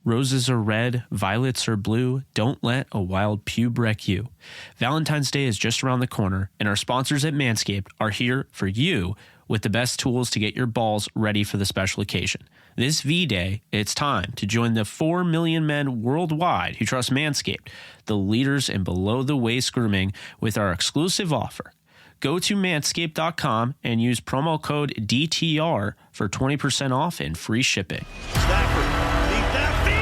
Roses are red, violets are blue. Don't let a wild pube wreck you. Valentine's Day is just around the corner, and our sponsors at Manscaped are here for you with the best tools to get your balls ready for the special occasion. This V-Day, it's time to join the 4 million men worldwide who trust Manscaped, the leaders in below-the-waist grooming, with our exclusive offer. Go to manscaped.com and use promo code DTR for 20% off and free shipping. Stafford, deep downfield.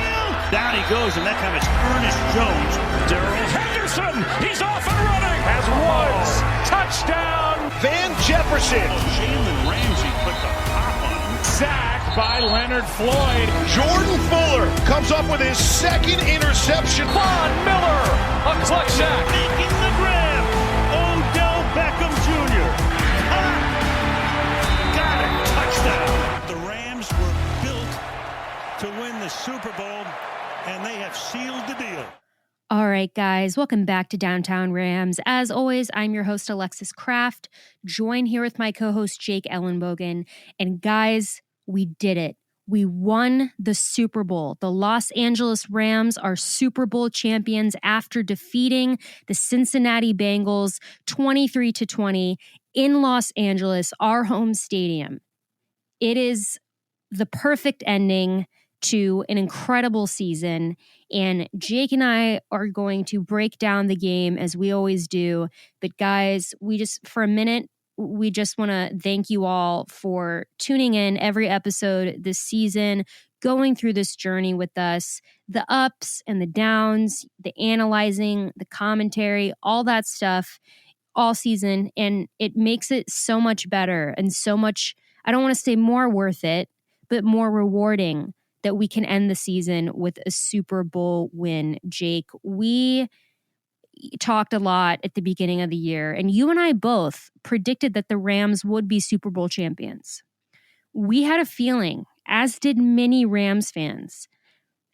Down he goes, and that time it's Ernest Jones. Darrell Henderson, he's off and running. Has Woods, touchdown. Van Jefferson. Jalen Ramsey put the pop on him. Sacked by Leonard Floyd. Jordan Fuller comes up with his second interception. Von Miller, a clutch sack. Making the grab. Odell Beckham Jr. Got it. Touchdown. The Rams were built to win the Super Bowl, and they have sealed the deal. All right, guys, welcome back to Downtown Rams. As always, I'm your host, Alexis Kraft, joined here with my co-host, Jake Ellenbogen. And guys, we did it. We won the Super Bowl. The Los Angeles Rams are Super Bowl champions after defeating the Cincinnati Bengals 23-20 in Los Angeles, our home stadium. It is the perfect ending to an incredible season, and Jake and I are going to break down the game as we always do. But guys, we just want to thank you all for tuning in every episode this season, going through this journey with us, the ups and the downs, the analyzing, the commentary, all that stuff all season. And it makes it so much better and so much, I don't want to say more worth it, but more rewarding that we can end the season with a Super Bowl win. Jake, we talked a lot at the beginning of the year, and you and I both predicted that the Rams would be Super Bowl champions. We had a feeling, as did many Rams fans,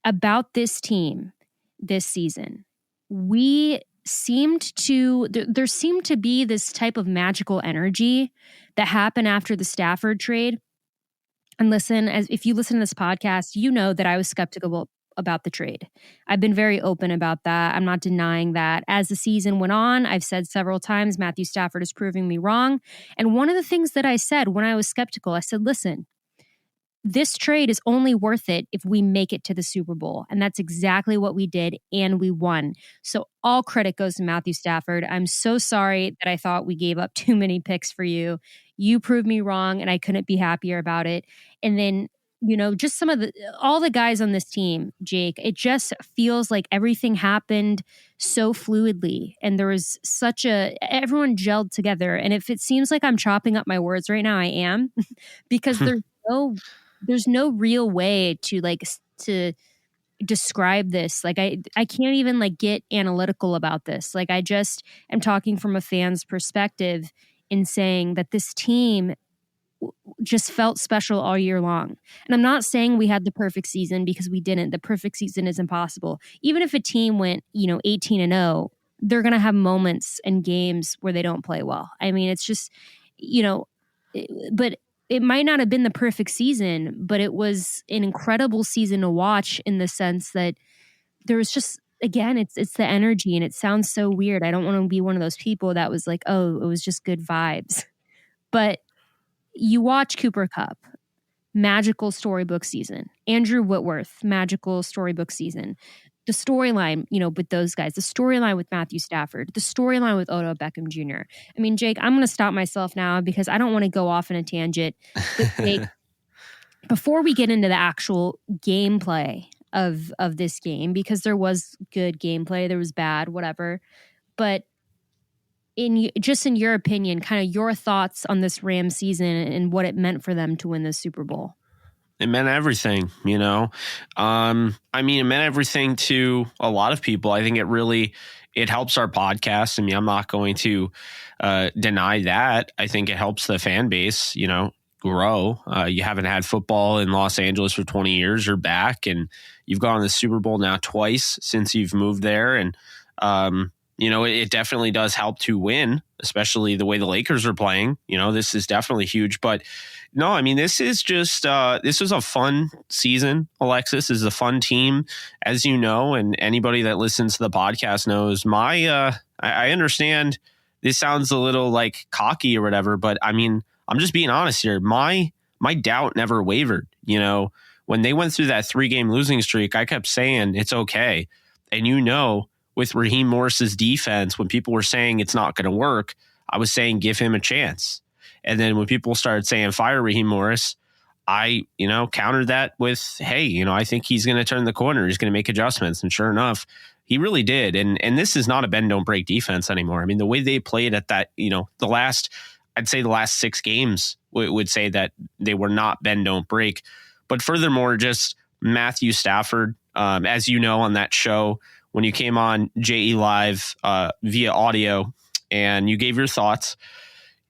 about this team this season. There seemed to be this type of magical energy that happened after the Stafford trade. And listen, if you listen to this podcast, you know that I was skeptical about the trade. I've been very open about that. I'm not denying that. As the season went on, I've said several times, Matthew Stafford is proving me wrong. And one of the things that I said when I was skeptical, I said, listen, this trade is only worth it if we make it to the Super Bowl. And that's exactly what we did, and we won. So all credit goes to Matthew Stafford. I'm so sorry that I thought we gave up too many picks for you. You proved me wrong, and I couldn't be happier about it. And then, just all the guys on this team, Jake, it just feels like everything happened so fluidly, and there was everyone gelled together. And if it seems like I'm chopping up my words right now, I am, because there's no real way to describe this. Like I can't even get analytical about this. Like I just am talking from a fan's perspective in saying that this team just felt special all year long. And I'm not saying we had the perfect season, because we didn't. The perfect season is impossible. Even if a team went, 18-0, they're going to have moments and games where they don't play well. I mean, it's just, but it might not have been the perfect season, but it was an incredible season to watch, in the sense that there was just, again, it's the energy, and it sounds so weird. I don't want to be one of those people that was like, oh, it was just good vibes. But you watch Cooper Kupp, magical storybook season. Andrew Whitworth, magical storybook season. The storyline, with those guys, the storyline with Matthew Stafford, the storyline with Odell Beckham Jr. I mean, Jake, I'm going to stop myself now because I don't want to go off in a tangent. But Jake, before we get into the actual gameplay of this game, because there was good gameplay, there was bad, whatever. But in your opinion, kind of your thoughts on this Rams season and what it meant for them to win the Super Bowl. It meant everything, it meant everything to a lot of people. I think it helps our podcast. I mean, I'm not going to deny that. I think it helps the fan base, grow. You haven't had football in Los Angeles for 20 years. You're back, and you've gone to the Super Bowl now twice since you've moved there. And, it definitely does help to win, especially the way the Lakers are playing. This is definitely huge. But No, I mean, this is just, this was a fun season. Alexis is a fun team, as you know, and anybody that listens to the podcast knows I understand this sounds a little like cocky or whatever, but I mean, I'm just being honest here. My doubt never wavered. You know, when they went through that 3-game losing streak, I kept saying it's okay. And with Raheem Morris's defense, when people were saying it's not going to work, I was saying give him a chance. And then when people started saying fire Raheem Morris, I, countered that with, hey, I think he's going to turn the corner. He's going to make adjustments. And sure enough, he really did. And this is not a bend, don't break defense anymore. I mean, the way they played at that, the last 6 games would say that they were not bend, don't break. But furthermore, just Matthew Stafford, as you know, on that show, when you came on JE Live via audio and you gave your thoughts,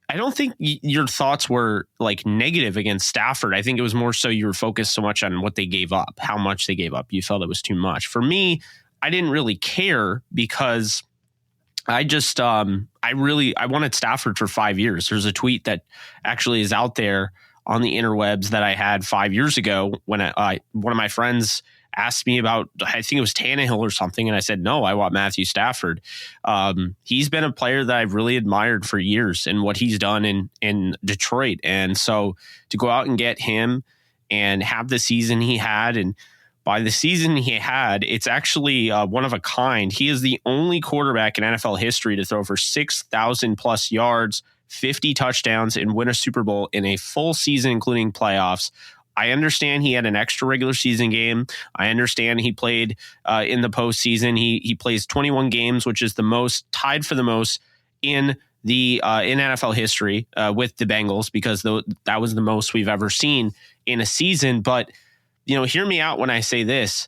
I don't think your thoughts were like negative against Stafford. I think it was more so you were focused so much on what they gave up, how much they gave up. You felt it was too much. For me, I didn't really care because I just, I wanted Stafford for 5 years. There's a tweet that actually is out there on the interwebs that I had 5 years ago when one of my friends asked me about, I think it was Tannehill or something. And I said, no, I want Matthew Stafford. He's been a player that I've really admired for years and what he's done in Detroit. And so to go out and get him and have the season he had, and by the season he had, it's actually one of a kind. He is the only quarterback in NFL history to throw for 6,000 plus yards, 50 touchdowns, and win a Super Bowl in a full season, including playoffs. I understand he had an extra regular season game. I understand he played in the postseason. He plays 21 games, which is the most, tied for the most in the in NFL history with the Bengals, because that was the most we've ever seen in a season. But hear me out when I say this.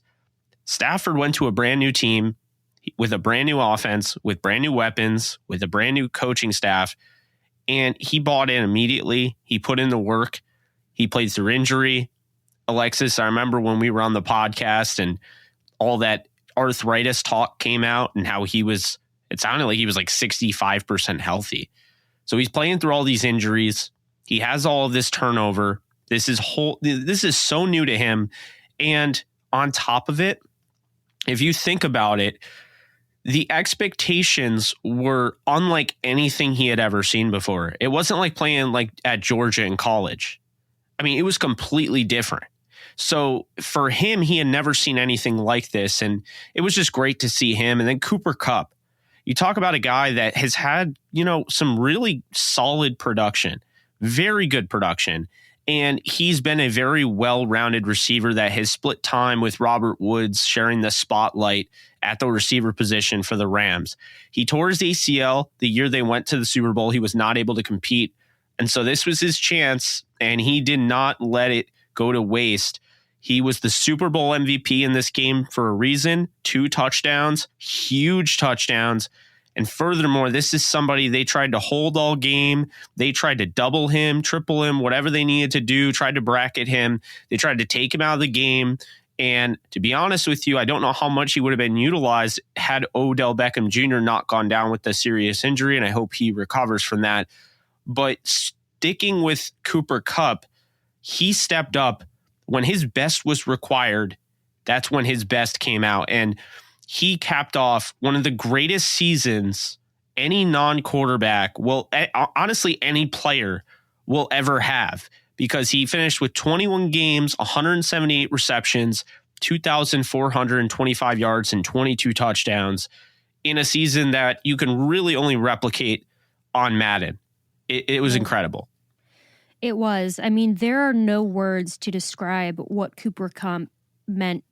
Stafford went to a brand new team with a brand new offense, with brand new weapons, with a brand new coaching staff, and he bought in immediately. He put in the work. He played through injury. Alexis, I remember when we were on the podcast and all that arthritis talk came out and how it sounded like he was like 65% healthy. So he's playing through all these injuries. He has all of this turnover. This is so new to him. And on top of it, if you think about it, the expectations were unlike anything he had ever seen before. It wasn't like playing like at Georgia in college. I mean, it was completely different. So for him, he had never seen anything like this. And it was just great to see him. And then Cooper Kupp, you talk about a guy that has had, some really solid production, very good production. And he's been a very well-rounded receiver that has split time with Robert Woods, sharing the spotlight at the receiver position for the Rams. He tore his ACL the year they went to the Super Bowl. He was not able to compete. And so this was his chance, and he did not let it go to waste. He was the Super Bowl MVP in this game for a reason. 2 touchdowns, huge touchdowns. And furthermore, this is somebody they tried to hold all game. They tried to double him, triple him, whatever they needed to do, tried to bracket him. They tried to take him out of the game. And to be honest with you, I don't know how much he would have been utilized had Odell Beckham Jr. not gone down with a serious injury, and I hope he recovers from that. But sticking with Cooper Kupp, he stepped up when his best was required. That's when his best came out. And he capped off one of the greatest seasons any non-quarterback will, honestly, any player will ever have, because he finished with 21 games, 178 receptions, 2,425 yards, and 22 touchdowns in a season that you can really only replicate on Madden. It was incredible. It was. I mean, there are no words to describe what Cooper Kupp meant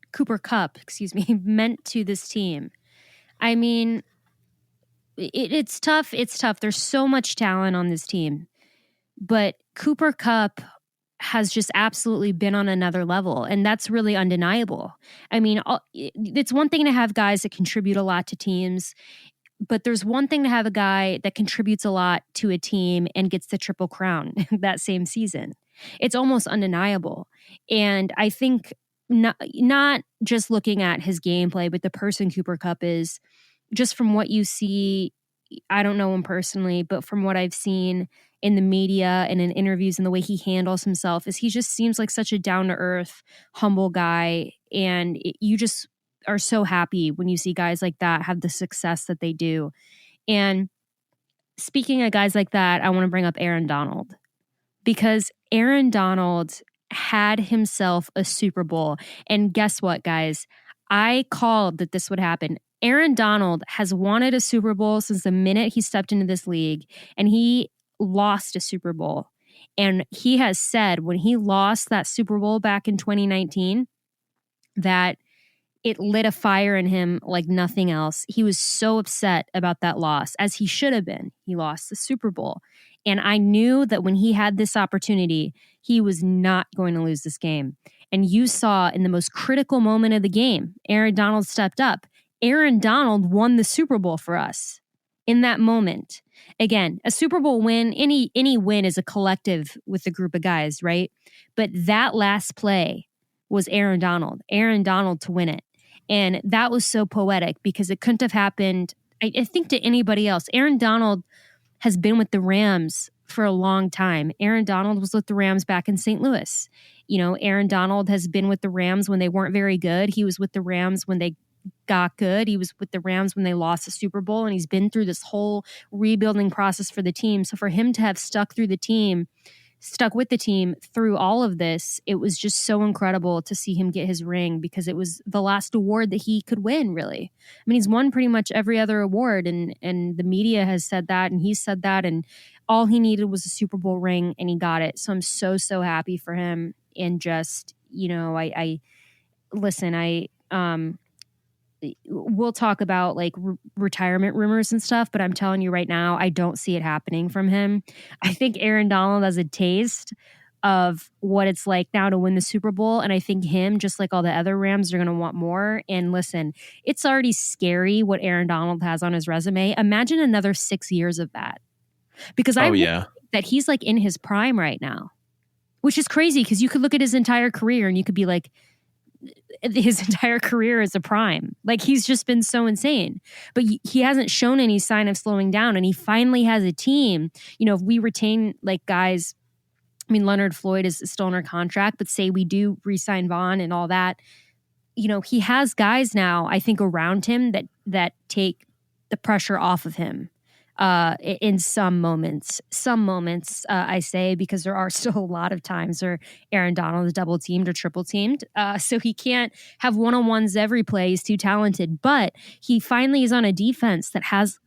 to this team. I mean, it's tough. It's tough. There's so much talent on this team, but Cooper Kupp has just absolutely been on another level, and that's really undeniable. I mean, it's one thing to have guys that contribute a lot to teams, but there's one thing to have a guy that contributes a lot to a team and gets the Triple Crown that same season. It's almost undeniable. And I think not just looking at his gameplay, but the person Cooper Kupp is, just from what you see, I don't know him personally, but from what I've seen in the media and in interviews and the way he handles himself is he just seems like such a down-to-earth, humble guy. And you just are so happy when you see guys like that have the success that they do. And speaking of guys like that, I want to bring up Aaron Donald, because Aaron Donald had himself a Super Bowl. And guess what, guys? I called that this would happen. Aaron Donald has wanted a Super Bowl since the minute he stepped into this league, and he lost a Super Bowl. And he has said when he lost that Super Bowl back in 2019 that it lit a fire in him like nothing else. He was so upset about that loss, as he should have been. He lost the Super Bowl. And I knew that when he had this opportunity, he was not going to lose this game. And you saw in the most critical moment of the game, Aaron Donald stepped up. Aaron Donald won the Super Bowl for us in that moment. Again, a Super Bowl win, any win is a collective with a group of guys, right? But that last play was Aaron Donald to win it. And that was so poetic because it couldn't have happened, I think, to anybody else. Aaron Donald has been with the Rams for a long time. Aaron Donald was with the Rams back in St. Louis. You know, Aaron Donald has been with the Rams when they weren't very good. He was with the Rams when they got good. He was with the Rams when they lost the Super Bowl, and he's been through this whole rebuilding process for the team. So for him to have stuck with the team through all of this, it was just so incredible to see him get his ring, because it was the last award that he could win, really. I mean, he's won pretty much every other award, and the media has said that, and he's said that, and all he needed was a Super Bowl ring, and he got it. So I'm so happy for him. And just, you know, we'll talk about like retirement rumors and stuff, but I'm telling you right now, I don't see it happening from him. I think Aaron Donald has a taste of what it's like now to win the Super Bowl. And I think him, just like all the other Rams, are going to want more. And listen, it's already scary what Aaron Donald has on his resume. Imagine another 6 years of that. Because I think that he's like in his prime right now, which is crazy because you could look at his entire career and you could be like, his entire career is a prime. Like, he's just been so insane. But he hasn't shown any sign of slowing down, and he finally has a team. You know, if we retain like guys, I mean, Leonard Floyd is still under contract, but say we do re-sign Vaughn and all that, you know, he has guys now, I think, around him that take the pressure off of him. In some moments, I say, because there are still a lot of times where Aaron Donald is double teamed or triple teamed. So he can't have one-on-ones every play. He's too talented, but he finally is on a defense that has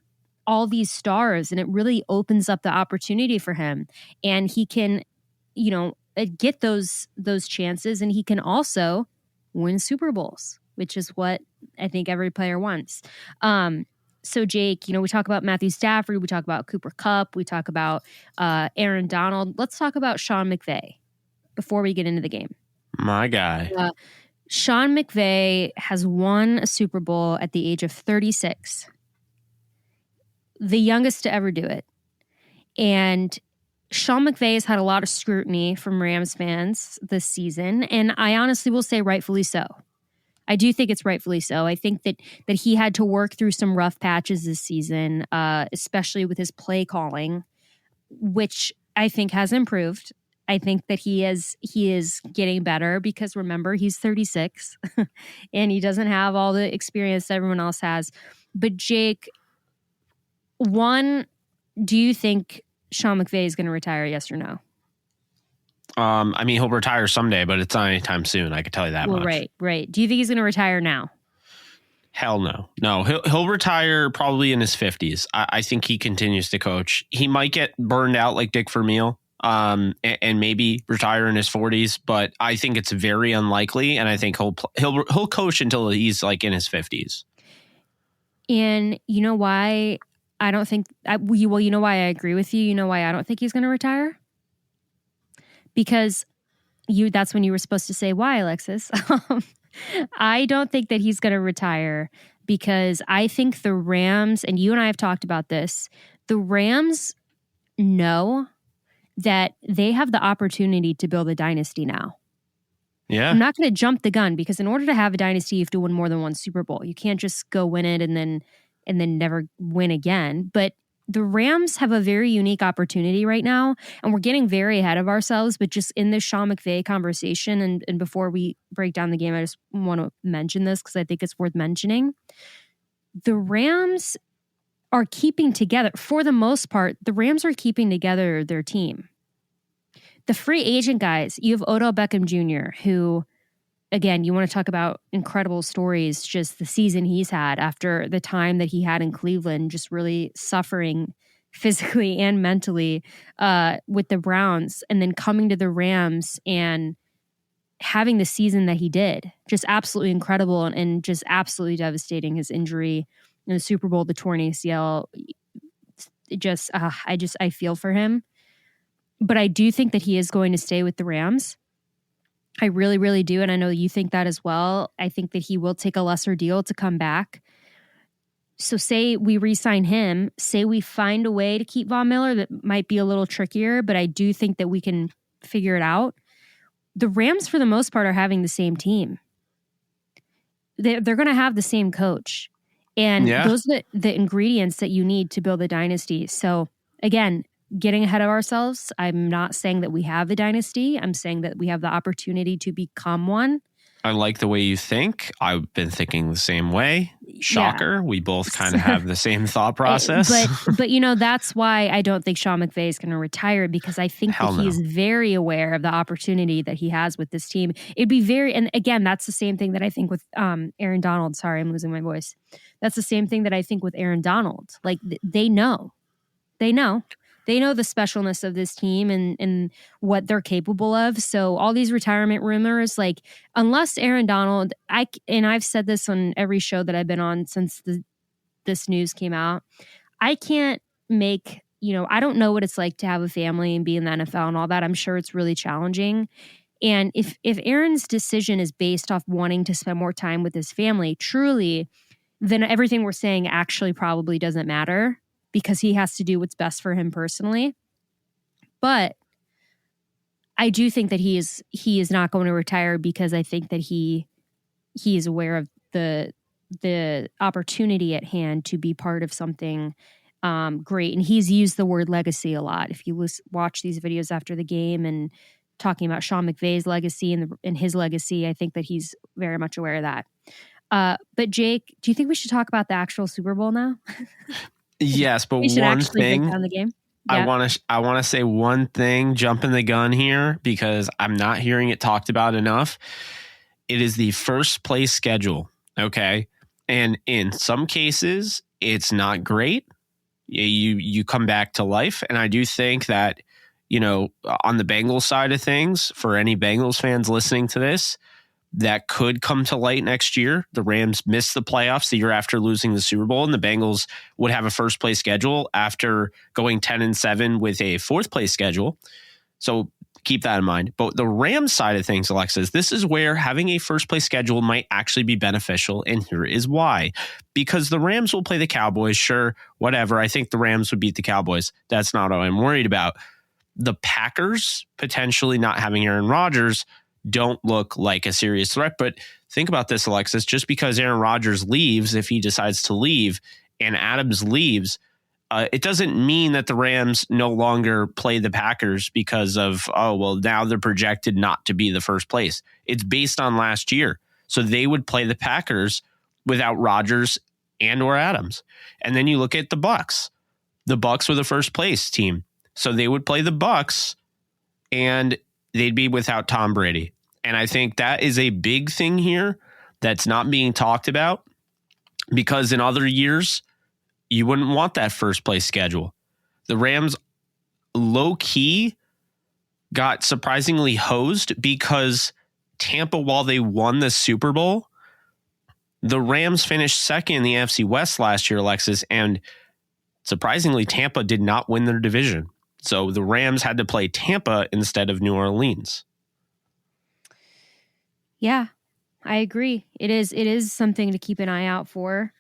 all these stars, and it really opens up the opportunity for him. And he can, you know, get those chances, and he can also win Super Bowls, which is what I think every player wants. So Jake, you know, we talk about Matthew Stafford, we talk about Cooper Kupp, we talk about Aaron Donald. Let's talk about Sean McVay before we get into the game. My guy. Sean McVay has won a Super Bowl at the age of 36. The youngest to ever do it. And Sean McVay has had a lot of scrutiny from Rams fans this season, and I honestly will say rightfully so. I do think it's rightfully so. I think that he had to work through some rough patches this season, especially with his play calling, which I think has improved. I think that he is getting better because, remember, he's 36 and he doesn't have all the experience that everyone else has. But Jake, one, do you think Sean McVay is going to retire, yes or no? I mean, he'll retire someday, but it's not anytime soon. I can tell you that much. Right. Do you think he's going to retire now? Hell no. No, he'll retire probably in his 50s. I think he continues to coach. He might get burned out like Dick Vermeil, and maybe retire in his 40s, but I think it's very unlikely, and I think he'll coach until he's like in his 50s. And you know why I don't think you know why I agree with you. You know why I don't think he's going to retire? Because that's when you were supposed to say why, Alexis. I don't think that he's going to retire because I think the Rams, and you and I have talked about this, the Rams know that they have the opportunity to build a dynasty now. Yeah. I'm not going to jump the gun because in order to have a dynasty, you have to win more than one Super Bowl. You can't just go win it and then and then never win again. But the Rams have a very unique opportunity right now, and we're getting very ahead of ourselves, but just in this Sean McVay conversation, and before we break down the game, I just want to mention this because I think it's worth mentioning. The Rams are keeping together, for the most part, the Rams are keeping together their team. The free agent guys, you have Odell Beckham Jr., who, again, you want to talk about incredible stories, just the season he's had after the time that he had in Cleveland, just really suffering physically and mentally with the Browns, and then coming to the Rams and having the season that he did. Just absolutely incredible and just absolutely devastating. His injury in the Super Bowl, the torn ACL, I feel for him. But I do think that he is going to stay with the Rams. I really, really do. And I know you think that as well. I think that he will take a lesser deal to come back. So say we re-sign him, say we find a way to keep Von Miller that might be a little trickier, but I do think that we can figure it out. The Rams, for the most part, are having the same team. They're going to have the same coach. And those are the ingredients that you need to build a dynasty. So again, getting ahead of ourselves. I'm not saying that we have the dynasty. I'm saying that we have the opportunity to become one. I like the way you think. I've been thinking the same way. Shocker. Yeah. We both kind of have the same thought process. But that's why I don't think Sean McVay is going to retire, because I think that he's very aware of the opportunity that he has with this team. It'd be and again, that's the same thing that I think with Aaron Donald. Sorry, I'm losing my voice. That's the same thing that I think with Aaron Donald. Like, they know. They know the specialness of this team and what they're capable of. So all these retirement rumors, like, unless Aaron Donald, I've said this on every show that I've been on since this news came out, I can't make, I don't know what it's like to have a family and be in the NFL and all that. I'm sure it's really challenging. And if Aaron's decision is based off wanting to spend more time with his family, truly, then everything we're saying actually probably doesn't matter, because he has to do what's best for him personally. But I do think that he is not going to retire, because I think that he is aware of the opportunity at hand to be part of something great. And he's used the word legacy a lot. If you watch these videos after the game and talking about Sean McVay's legacy and his legacy, I think that he's very much aware of that. But Jake, do you think we should talk about the actual Super Bowl now? Yes, but one thing, break down the game. Yeah. I want to say one thing, jumping the gun here, because I'm not hearing it talked about enough. It is the first place schedule, okay? And in some cases, it's not great. You come back to life, and I do think that, on the Bengals side of things, for any Bengals fans listening to this, that could come to light next year. The Rams missed the playoffs the year after losing the Super Bowl, and the Bengals would have a first place schedule after going 10-7 with a fourth place schedule. So keep that in mind. But the Rams side of things, Alexis, this is where having a first place schedule might actually be beneficial. And here is why. Because the Rams will play the Cowboys. Sure, whatever. I think the Rams would beat the Cowboys. That's not what I'm worried about. The Packers potentially not having Aaron Rodgers don't look like a serious threat. But think about this, Alexis. Just because Aaron Rodgers leaves, if he decides to leave, and Adams leaves, it doesn't mean that the Rams no longer play the Packers because of, now they're projected not to be the first place. It's based on last year. So they would play the Packers without Rodgers and or Adams. And then you look at the Bucs. The Bucs were the first place team. So they would play the Bucs and they'd be without Tom Brady. And I think that is a big thing here that's not being talked about, because in other years, you wouldn't want that first place schedule. The Rams low key got surprisingly hosed because Tampa, while they won the Super Bowl, the Rams finished second in the NFC West last year, Alexis, and surprisingly, Tampa did not win their division. So the Rams had to play Tampa instead of New Orleans. Yeah, I agree. It is something to keep an eye out for.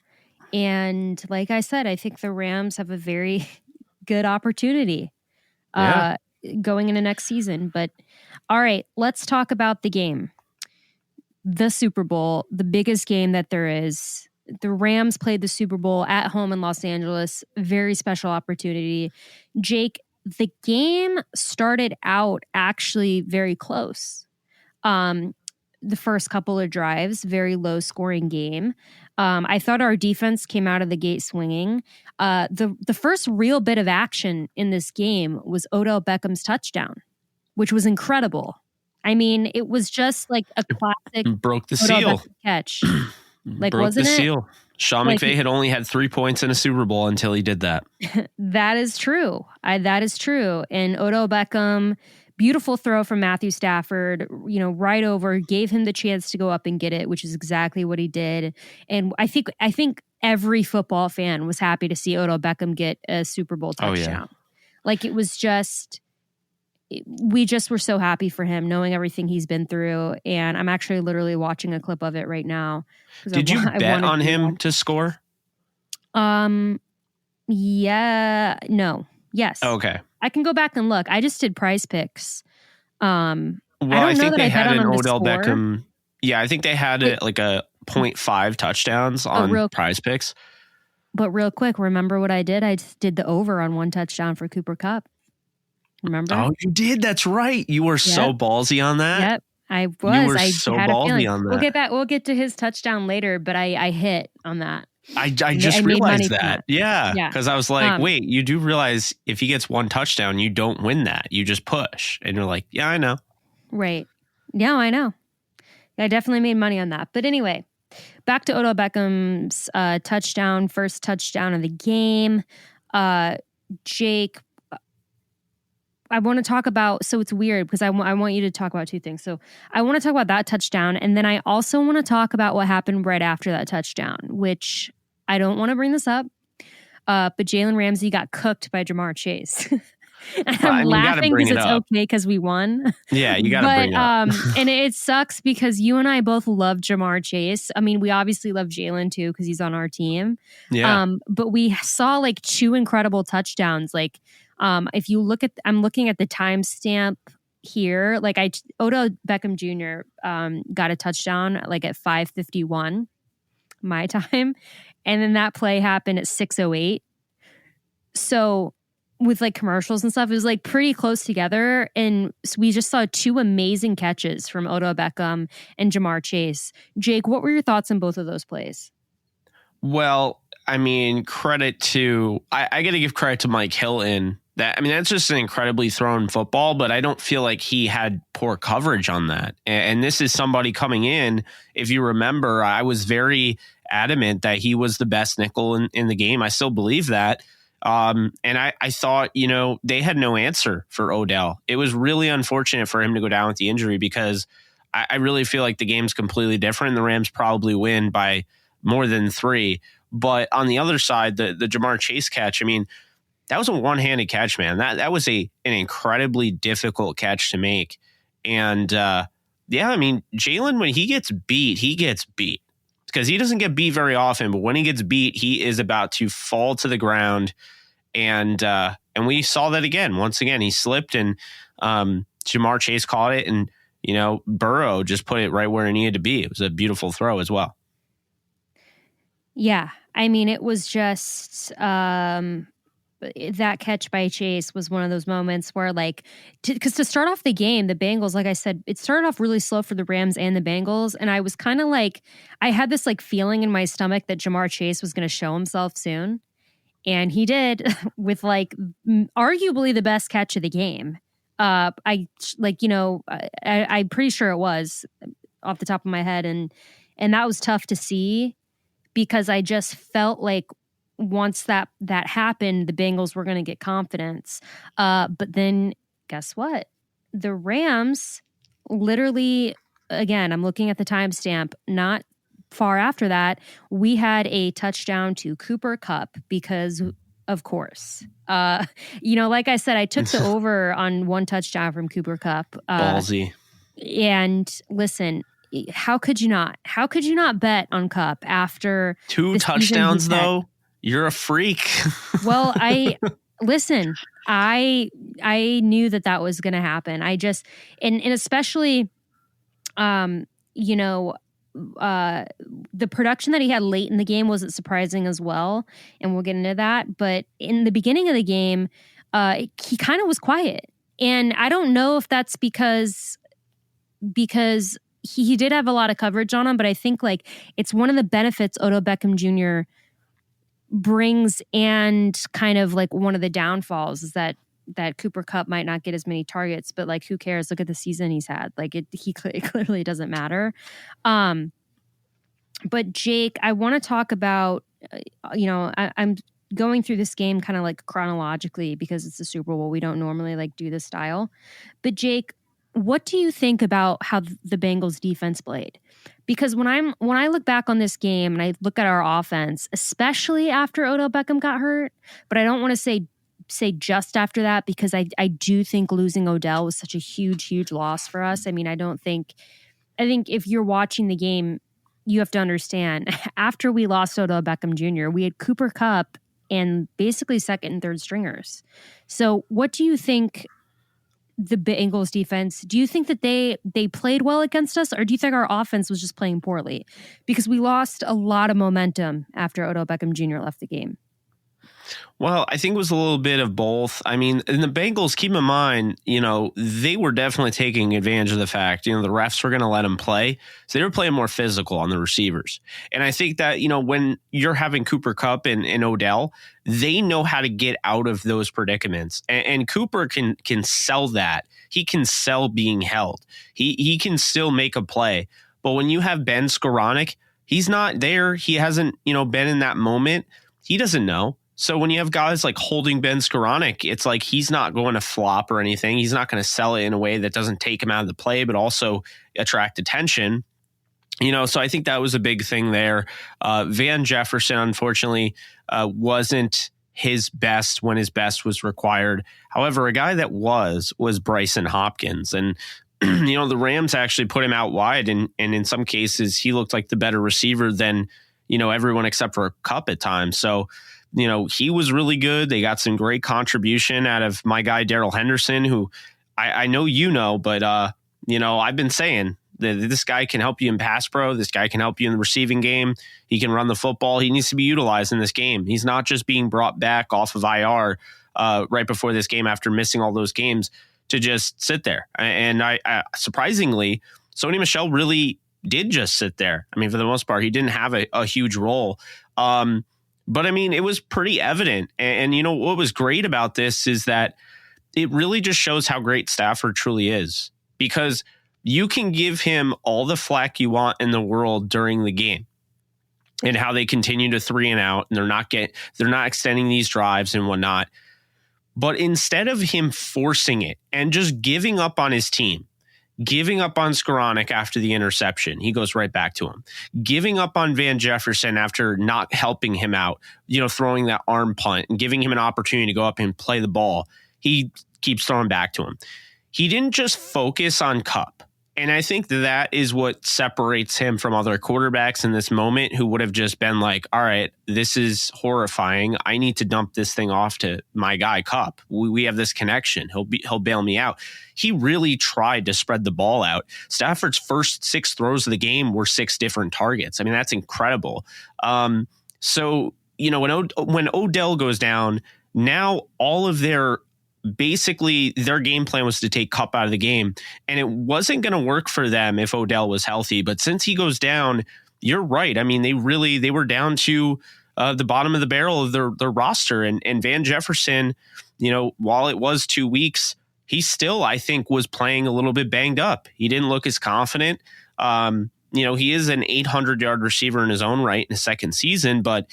And like I said, I think the Rams have a very good opportunity going into next season. But all right, let's talk about the game. The Super Bowl, the biggest game that there is. The Rams played the Super Bowl at home in Los Angeles. Very special opportunity. Jake, the game started out actually very close. The first couple of drives, very low scoring game. I thought our defense came out of the gate swinging. The first real bit of action in this game was Odell Beckham's touchdown, which was incredible. I mean, it was just like a classic broke the Odell seal Beckham catch. Like, broke wasn't the it? seal. Sean McVay had only had 3 points in a Super Bowl until he did that. That is true. That is true. And Odell Beckham, beautiful throw from Matthew Stafford, right over, gave him the chance to go up and get it, which is exactly what he did. And I think every football fan was happy to see Odell Beckham get a Super Bowl touchdown. Like, it was just, we just were so happy for him, knowing everything he's been through. And I'm actually literally watching a clip of it right now. Did you bet on him to score? Yeah, no, yes. Okay. I can go back and look. I just did Prize Picks. I think they had an Odell Beckham. Yeah, I think they had like a 0.5 touchdowns on Prize Picks. But real quick, remember what I did? I just did the over on 1 touchdown for Cooper Kupp. Remember? Oh, you did. That's right. You were so ballsy on that. Yep, I was. You were so ballsy on that. We'll get to his touchdown later, but I hit on that. I just realized that. Yeah. Because I was like, wait, you do realize if he gets 1 touchdown, you don't win that. You just push. And you're like, yeah, I know. Right. Yeah, I know. I definitely made money on that. But anyway, back to Odell Beckham's touchdown, first touchdown of the game. Jake, I want to talk about, so it's weird because I want you to talk about 2 things. So I want to talk about that touchdown. And then I also want to talk about what happened right after that touchdown, which I don't want to bring this up. But Jalen Ramsey got cooked by Jamar Chase. And I'm laughing because it's okay because we won. Yeah, you got to bring it up. And it sucks because you and I both love Jamar Chase. I mean, we obviously love Jalen too because he's on our team. Yeah. But we saw like 2 incredible touchdowns. Like, if you look at, I'm looking at the timestamp here. Like Odell Beckham Jr. Got a touchdown like at 5:51 my time, and then that play happened at 6:08. So with like commercials and stuff, it was like pretty close together, and so we just saw 2 amazing catches from Odell Beckham and Jamar Chase. Jake, what were your thoughts on both of those plays? Well, I mean, credit to I got to give credit to Mike Hilton. That's just an incredibly thrown football, but I don't feel like he had poor coverage on that. And this is somebody coming in. If you remember, I was very adamant that he was the best nickel in the game. I still believe that. And I thought, they had no answer for Odell. It was really unfortunate for him to go down with the injury because I really feel like the game's completely different. The Rams probably win by more than 3. But on the other side, the Jamar Chase catch, that was a one-handed catch, man. That was an incredibly difficult catch to make. And Jalen, when he gets beat because he doesn't get beat very often. But when he gets beat, he is about to fall to the ground. And we saw that again. Once again, he slipped and Jamar Chase caught it. And, Burrow just put it right where it needed to be. It was a beautiful throw as well. Yeah. It was just that catch by Chase was one of those moments where because to start off the game, the Bengals, like I said, it started off really slow for the Rams and the Bengals. And I was kind of I had this feeling in my stomach that Jamar Chase was going to show himself soon. And he did with arguably the best catch of the game. I'm pretty sure it was off the top of my head. And that was tough to see because I just felt like once that happened, the Bengals were going to get confidence. But then guess what? The Rams literally, again, I'm looking at the timestamp, not far after that, we had a touchdown to Cooper Kupp because, of course, like I said, I took the over on 1 touchdown from Cooper Kupp. Ballsy. And listen, how could you not? How could you not bet on Kupp after 2 touchdowns though? You're a freak. Well, listen, I knew that was going to happen. I just, and especially, the production that he had late in the game wasn't surprising as well, and we'll get into that. But in the beginning of the game, he kind of was quiet, and I don't know if that's because he did have a lot of coverage on him, but I think like it's one of the benefits Odell Beckham Jr. brings, and kind of like one of the downfalls is that Cooper Kupp might not get as many targets, but like who cares? Look at the season he's had. Like it clearly doesn't matter. But Jake, I want to talk about, I'm going through this game kind of like chronologically because it's the Super Bowl. We don't normally like do this style. But Jake, what do you think about how the Bengals defense played? Because when I look back on this game and I look at our offense, especially after Odell Beckham got hurt, but I don't want to say just after that, because I do think losing Odell was such a huge loss for us. I mean, I think if you're watching the game, you have to understand, after we lost Odell Beckham Jr., we had Cooper Kupp and basically second and third stringers. So what do you think the Bengals defense, do you think that they played well against us, or do you think our offense was just playing poorly? Because we lost a lot of momentum after Odell Beckham Jr. left the game. Well, I think it was a little bit of both. I mean, in the Bengals, keep in mind, they were definitely taking advantage of the fact, the refs were going to let them play. So they were playing more physical on the receivers. And I think that, when you're having Cooper Kupp and Odell, they know how to get out of those predicaments. And Cooper can sell that. He can sell being held. He can still make a play. But when you have Ben Skoranek, he's not there. He hasn't, been in that moment. He doesn't know. So when you have guys like holding Ben Skoranek, it's like he's not going to flop or anything. He's not going to sell it in a way that doesn't take him out of the play, but also attract attention. So I think that was a big thing there. Van Jefferson, unfortunately, wasn't his best when his best was required. However, a guy that was Bryson Hopkins. And, the Rams actually put him out wide. And in some cases, he looked like the better receiver than, everyone except for Kupp at times. So, he was really good. They got some great contribution out of my guy, Darrell Henderson, who I know, but, I've been saying that this guy can help you in pass pro. This guy can help you in the receiving game. He can run the football. He needs to be utilized in this game. He's not just being brought back off of IR right before this game after missing all those games to just sit there. And I surprisingly, Sony Michel really did just sit there. I mean, for the most part, he didn't have a huge role. But I mean, it was pretty evident. And what was great about this is that it really just shows how great Stafford truly is, because you can give him all the flack you want in the world during the game and how they continue to 3 and out and they're not extending these drives and whatnot. But instead of him forcing it and just giving up on his team, giving up on Skoranek after the interception, he goes right back to him. Giving up on Van Jefferson after not helping him out, throwing that arm punt and giving him an opportunity to go up and play the ball, he keeps throwing back to him. He didn't just focus on Kupp. And I think that is what separates him from other quarterbacks in this moment who would have just been like, all right, this is horrifying. I need to dump this thing off to my guy Kupp. We have this connection. He'll bail me out. He really tried to spread the ball out. Stafford's first 6 throws of the game were 6 different targets. I mean, that's incredible. So, when Odell goes down, now all of their game plan was to take Kupp out of the game, and it wasn't going to work for them if Odell was healthy. But since he goes down, you're right. I mean, they were down to the bottom of the barrel of their roster, and Van Jefferson, while it was 2 weeks, he still, I think, was playing a little bit banged up. He didn't look as confident. He is an 800-yard receiver in his own right in his second season, but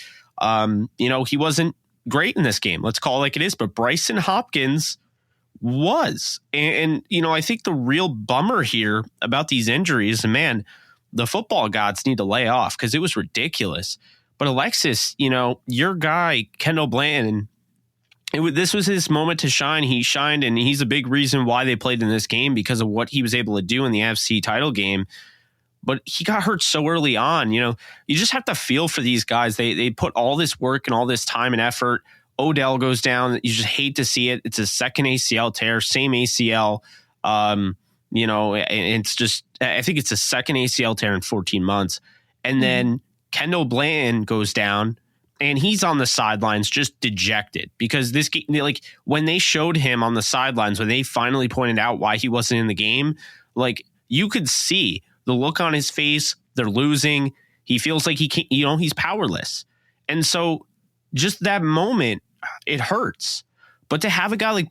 he wasn't great in this game. Let's call it like it is. But Bryson Hopkins was. And I think the real bummer here about these injuries, and man, the football gods need to lay off because it was ridiculous. But Alexis, your guy, Kendall Bland, this was his moment to shine. He shined, and he's a big reason why they played in this game because of what he was able to do in the NFC title game. But he got hurt so early on. You just have to feel for these guys. They put all this work and all this time and effort. Odell goes down. You just hate to see it. It's a second ACL tear, same ACL. It's just, I think it's a second ACL tear in 14 months. And then Kendall Blanton goes down and he's on the sidelines just dejected because this game, like when they showed him on the sidelines, when they finally pointed out why he wasn't in the game, like you could see the look on his face. They're losing. He feels like he can't, he's powerless. And so just that moment, it hurts. But to have a guy like,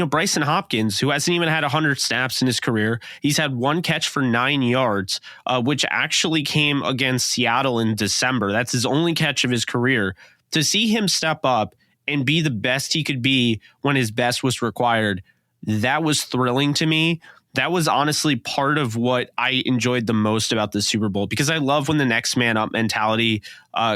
Bryson Hopkins, who hasn't even had 100 snaps in his career, he's had one catch for 9 yards, which actually came against Seattle in December. That's his only catch of his career. To see him step up and be the best he could be when his best was required, that was thrilling to me. That was honestly part of what I enjoyed the most about the Super Bowl, because I love when the next man up mentality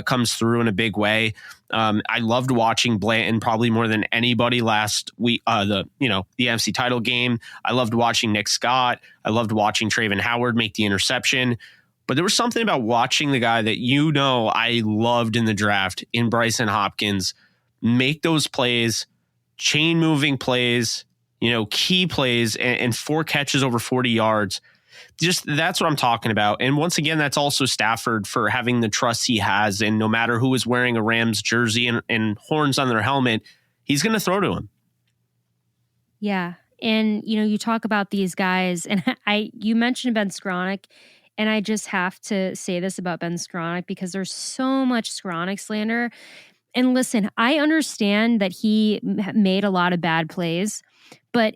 comes through in a big way. I loved watching Blanton probably more than anybody last week, the NFC title game. I loved watching Nick Scott. I loved watching Trayvon Howard make the interception. But there was something about watching the guy that I loved in the draft, in Bryson Hopkins, make those plays, chain moving plays, key plays, and 4 catches over 40 yards. Just that's what I'm talking about. And once again, that's also Stafford for having the trust he has. And no matter who is wearing a Rams jersey and horns on their helmet, he's going to throw to him. Yeah. And, you talk about these guys, and you mentioned Ben Skowronek, and I just have to say this about Ben Skowronek because there's so much Skowronek slander. And listen, I understand that he made a lot of bad plays, but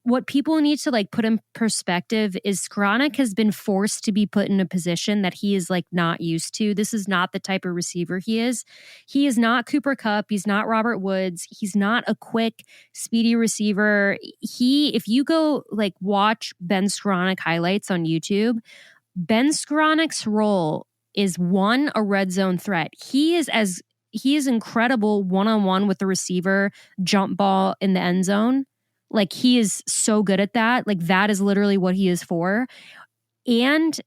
what people need to put in perspective is Skowronek has been forced to be put in a position that he is not used to. This is not the type of receiver he is. He is not Cooper Kupp. He's not Robert Woods. He's not a quick, speedy receiver. If you go watch Ben Skowronek highlights on YouTube, Ben Skowronek's role is a red zone threat. He is incredible one-on-one with the receiver, jump ball in the end zone. He is so good at that. That is literally what he is for. And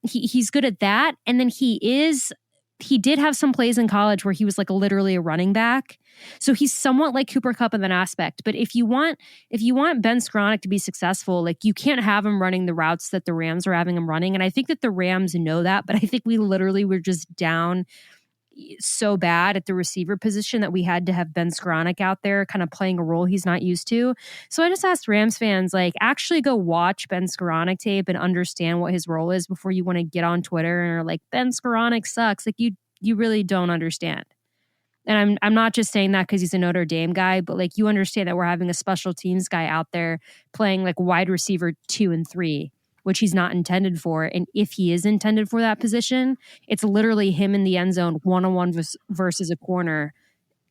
he's good at that. And then he did have some plays in college where he was literally a running back. So he's somewhat like Cooper Kupp in that aspect. But if you want Ben Skowronek to be successful, you can't have him running the routes that the Rams are having him running. And I think that the Rams know that, but I think we literally were just down so bad at the receiver position that we had to have Ben Skowronek out there kind of playing a role he's not used to. So I just asked Rams fans, actually go watch Ben Skowronek tape and understand what his role is before you want to get on Twitter and are Ben Skowronek sucks. You really don't understand. And I'm not just saying that because he's a Notre Dame guy, but you understand that we're having a special teams guy out there playing wide receiver 2 and 3, which he's not intended for. And if he is intended for that position, it's literally him in the end zone, one-on-one versus a corner,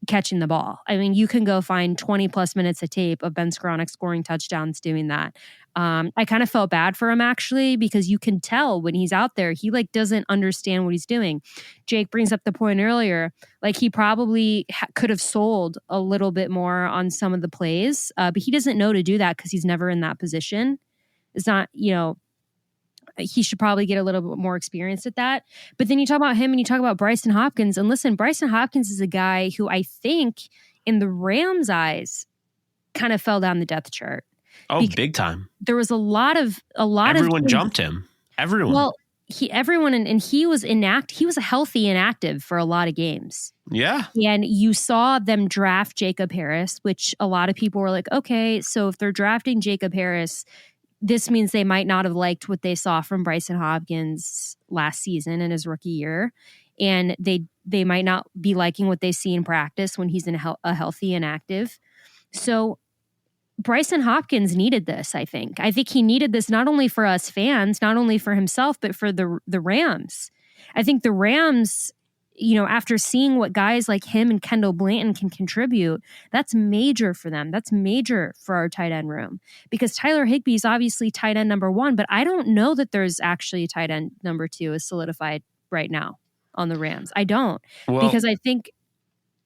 catching the ball. I mean, you can go find 20 plus minutes of tape of Ben Skowronek scoring touchdowns doing that. I kind of felt bad for him actually, because you can tell when he's out there, he doesn't understand what he's doing. Jake brings up the point earlier, he probably could have sold a little bit more on some of the plays, but he doesn't know to do that because he's never in that position. It's not, he should probably get a little bit more experience at that. But then you talk about him and you talk about Bryson Hopkins. And listen, Bryson Hopkins is a guy who I think in the Rams' eyes kind of fell down the depth chart. Oh, big time. There was a lot of everyone jumped him. Everyone. Well, and he was inactive. He was healthy and active for a lot of games. Yeah. And you saw them draft Jacob Harris, which a lot of people were okay, so if they're drafting Jacob Harris, this means they might not have liked what they saw from Bryson Hopkins last season in his rookie year. And they might not be liking what they see in practice when he's in a healthy and active. So Bryson Hopkins needed this, I think. I think he needed this not only for us fans, not only for himself, but for the Rams. I think the Rams, after seeing what guys like him and Kendall Blanton can contribute, that's major for them. That's major for our tight end room, because Tyler Higbee is obviously tight end number 1, but I don't know that there's actually a tight end number 2 is solidified right now on the Rams. I don't, because I think.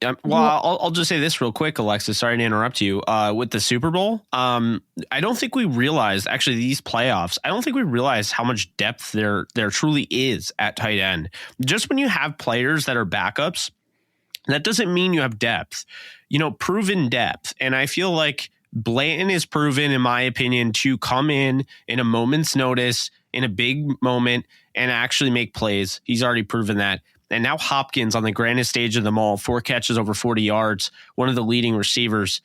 I'll just say this real quick, Alexis. Sorry to interrupt you. With the Super Bowl, I don't think we realized, actually, these playoffs, I don't think we realized how much depth there truly is at tight end. Just when you have players that are backups, that doesn't mean you have depth, proven depth. And I feel like Blanton is proven, in my opinion, to come in a moment's notice, in a big moment, and actually make plays. He's already proven that. And now Hopkins on the grandest stage of them all, 4 catches over 40 yards, one of the leading receivers.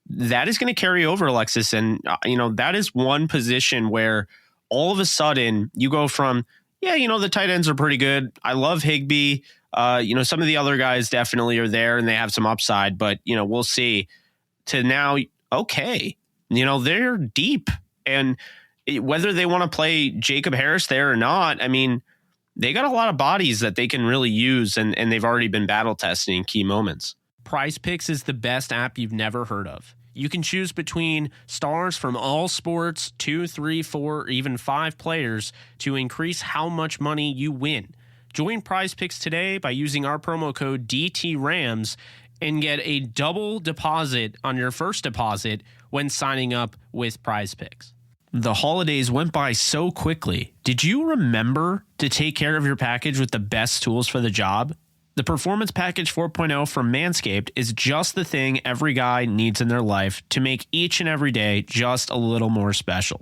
That is going to carry over, Alexis. And, that is one position where all of a sudden you go from, the tight ends are pretty good. I love Higbee. Some of the other guys definitely are there and they have some upside, but, we'll see. To now, okay, they're deep. And whether they want to play Jacob Harris there or not, I mean, they got a lot of bodies that they can really use, and they've already been battle testing in key moments. Prize Picks is the best app you've never heard of. You can choose between stars from all sports, 2, 3, 4, or even 5 players to increase how much money you win. Join Prize Picks today by using our promo code DTRAMS and get a double deposit on your first deposit when signing up with Prize Picks. The holidays went by so quickly. Did you remember to take care of your package with the best tools for the job? The Performance Package 4.0 from Manscaped is just the thing every guy needs in their life to make each and every day just a little more special.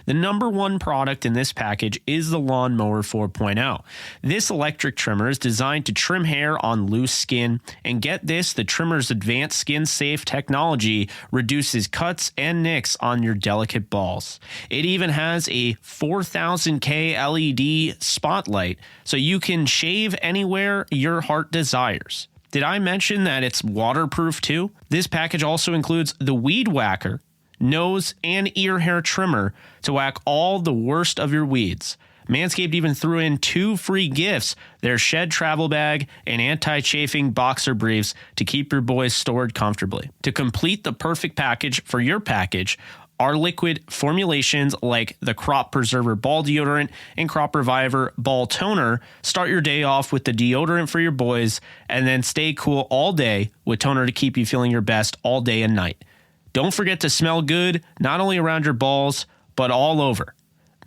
The number one product in this package is the Lawnmower 4.0. This electric trimmer is designed to trim hair on loose skin, and get this, the trimmer's advanced skin-safe technology reduces cuts and nicks on your delicate balls. It even has a 4000K LED spotlight, so you can shave anywhere your heart desires. Did I mention that it's waterproof too? This package also includes the Weed Whacker, nose and ear hair trimmer to whack all the worst of your weeds. Manscaped even threw in 2 free gifts, their Shed travel bag and anti-chafing boxer briefs to keep your boys stored comfortably. To complete the perfect package for your package, our liquid formulations like the Crop Preserver Ball Deodorant and Crop Reviver Ball Toner start your day off with the deodorant for your boys, and then stay cool all day with toner to keep you feeling your best all day and night. Don't forget to smell good, not only around your balls, but all over.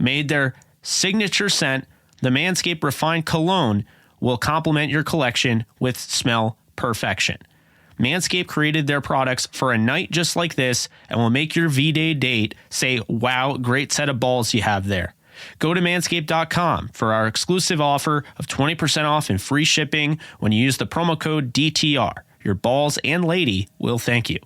Made their signature scent, the Manscaped Refined Cologne will complement your collection with smell perfection. Manscaped created their products for a night just like this and will make your V-Day date say, wow, great set of balls you have there. Go to manscaped.com for our exclusive offer of 20% off and free shipping when you use the promo code DTR. Your balls and lady will thank you.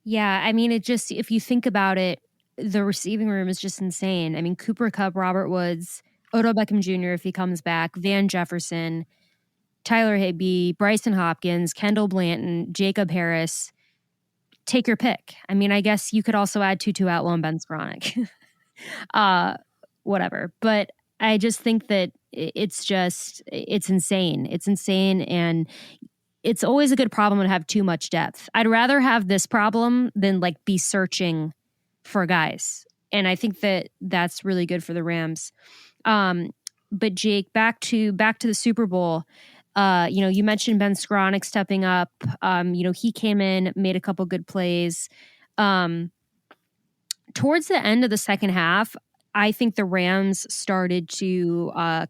Yeah, I mean, if you think about it, the receiving room is just insane. I mean, Cooper Kupp, Robert Woods, Odell Beckham Jr. if he comes back, Van Jefferson, Tyler Higbee, Bryson Hopkins, Kendall Blanton, Jacob Harris. Take your pick. I mean, I guess you could also add Tutu Atwell and Ben Skowronek. Whatever. But I just think that it's insane. It's insane. And it's always a good problem to have too much depth. I'd rather have this problem than be searching for guys. And I think that that's really good for the Rams. But Jake, back to the Super Bowl. You mentioned Ben Skowronek stepping up. He came in, made a couple good plays. Towards the end of the second half, I think the Rams started to I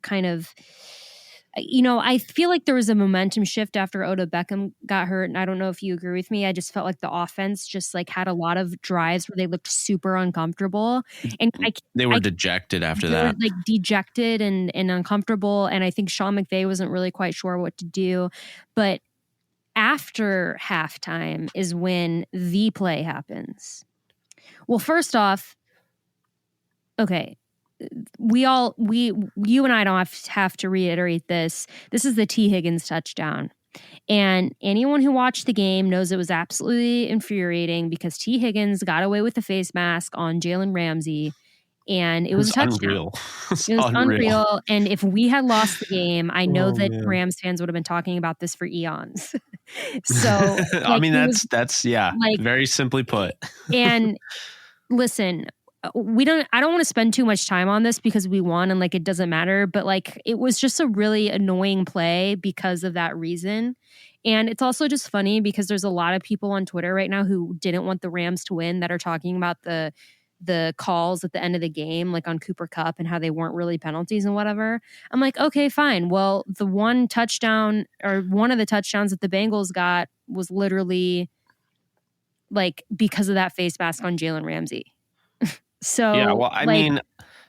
feel like there was a momentum shift after Odell Beckham got hurt, and I don't know if you agree with me. I just felt like the offense just had a lot of drives where they looked super uncomfortable, and they were dejected after that. They were, dejected and uncomfortable, and I think Sean McVay wasn't really quite sure what to do. But after halftime is when the play happens. Well, first off, okay. You and I don't have to reiterate this. This is the T. Higgins touchdown. And anyone who watched the game knows it was absolutely infuriating because T. Higgins got away with the face mask on Jalen Ramsey, and it was a touchdown. Unreal. It was unreal. And if we had lost the game, I know that Rams fans would have been talking about this for eons. So I mean, that's very simply put. And listen, I don't want to spend too much time on this because we won and it doesn't matter, but it was just a really annoying play because of that reason. And it's also just funny because there's a lot of people on Twitter right now who didn't want the Rams to win that are talking about the calls at the end of the game, on Cooper Kupp and how they weren't really penalties and whatever. I'm like, okay, fine. Well, the one touchdown or one of the touchdowns that the Bengals got was literally like because of that face mask on Jalen Ramsey. So yeah, well, I mean,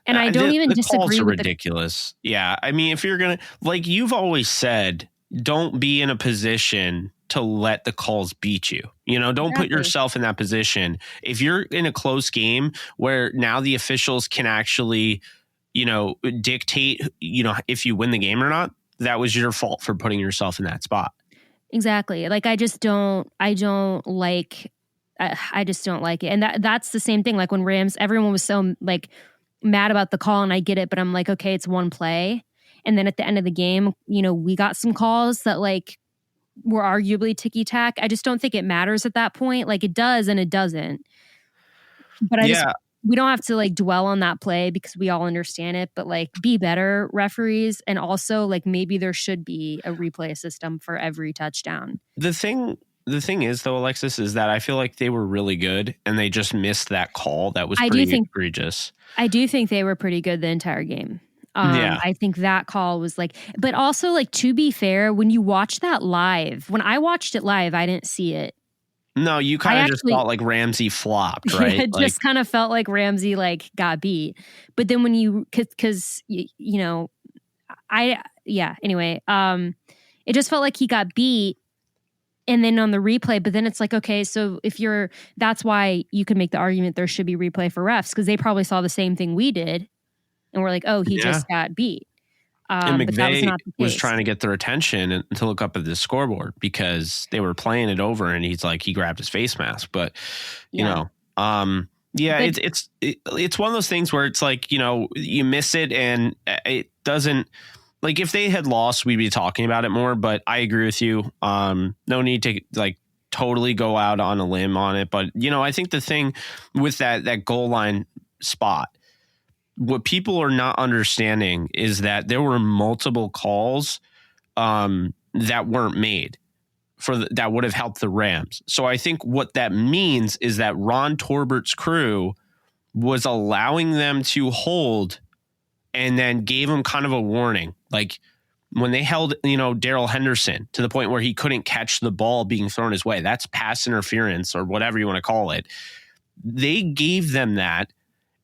and I don't even the disagree calls are with ridiculous. Yeah, I mean, if you're gonna, like you've always said, don't be in a position to let the calls beat you. Don't put yourself in that position. If you're in a close game where now the officials can actually, dictate, if you win the game or not, that was your fault for putting yourself in that spot. Exactly. Like I just don't like it. And that's the same thing. Like when Rams, everyone was so like mad about the call, and I get it, but I'm like, okay, it's one play. And then at the end of the game, we got some calls that like were arguably ticky-tack. I just don't think it matters at that point. Like it does and it doesn't. But we don't have to like dwell on that play because we all understand it, but like be better referees. And also like maybe there should be a replay system for every touchdown. The thing is though, Alexis, is that I feel like they were really good and they just missed that call. That was pretty egregious. I do think they were pretty good the entire game. I think that call was like, but also like, to be fair, when you watch that live, when I watched it live, I didn't see it. No, you kind of just felt like Ramsey flopped, right? It just kind of felt like Ramsey like got beat. But then when anyway, it just felt like he got beat. And then on the replay, but then it's like, okay, so that's why you could make the argument there should be replay for refs, because they probably saw the same thing we did. And we're like, oh, he just got beat. And McVay was trying to get their attention and to look up at the scoreboard because they were playing it over, and he's like, he grabbed his face mask. But it's one of those things where it's like, you miss it and it doesn't, like if they had lost, we'd be talking about it more. But I agree with you. No need to like totally go out on a limb on it. But I think the thing with that goal line spot, what people are not understanding is that there were multiple calls that weren't made that would have helped the Rams. So I think what that means is that Ron Torbert's crew was allowing them to hold and then gave them kind of a warning. Like when they held, Darrell Henderson to the point where he couldn't catch the ball being thrown his way, that's pass interference or whatever you want to call it. They gave them that.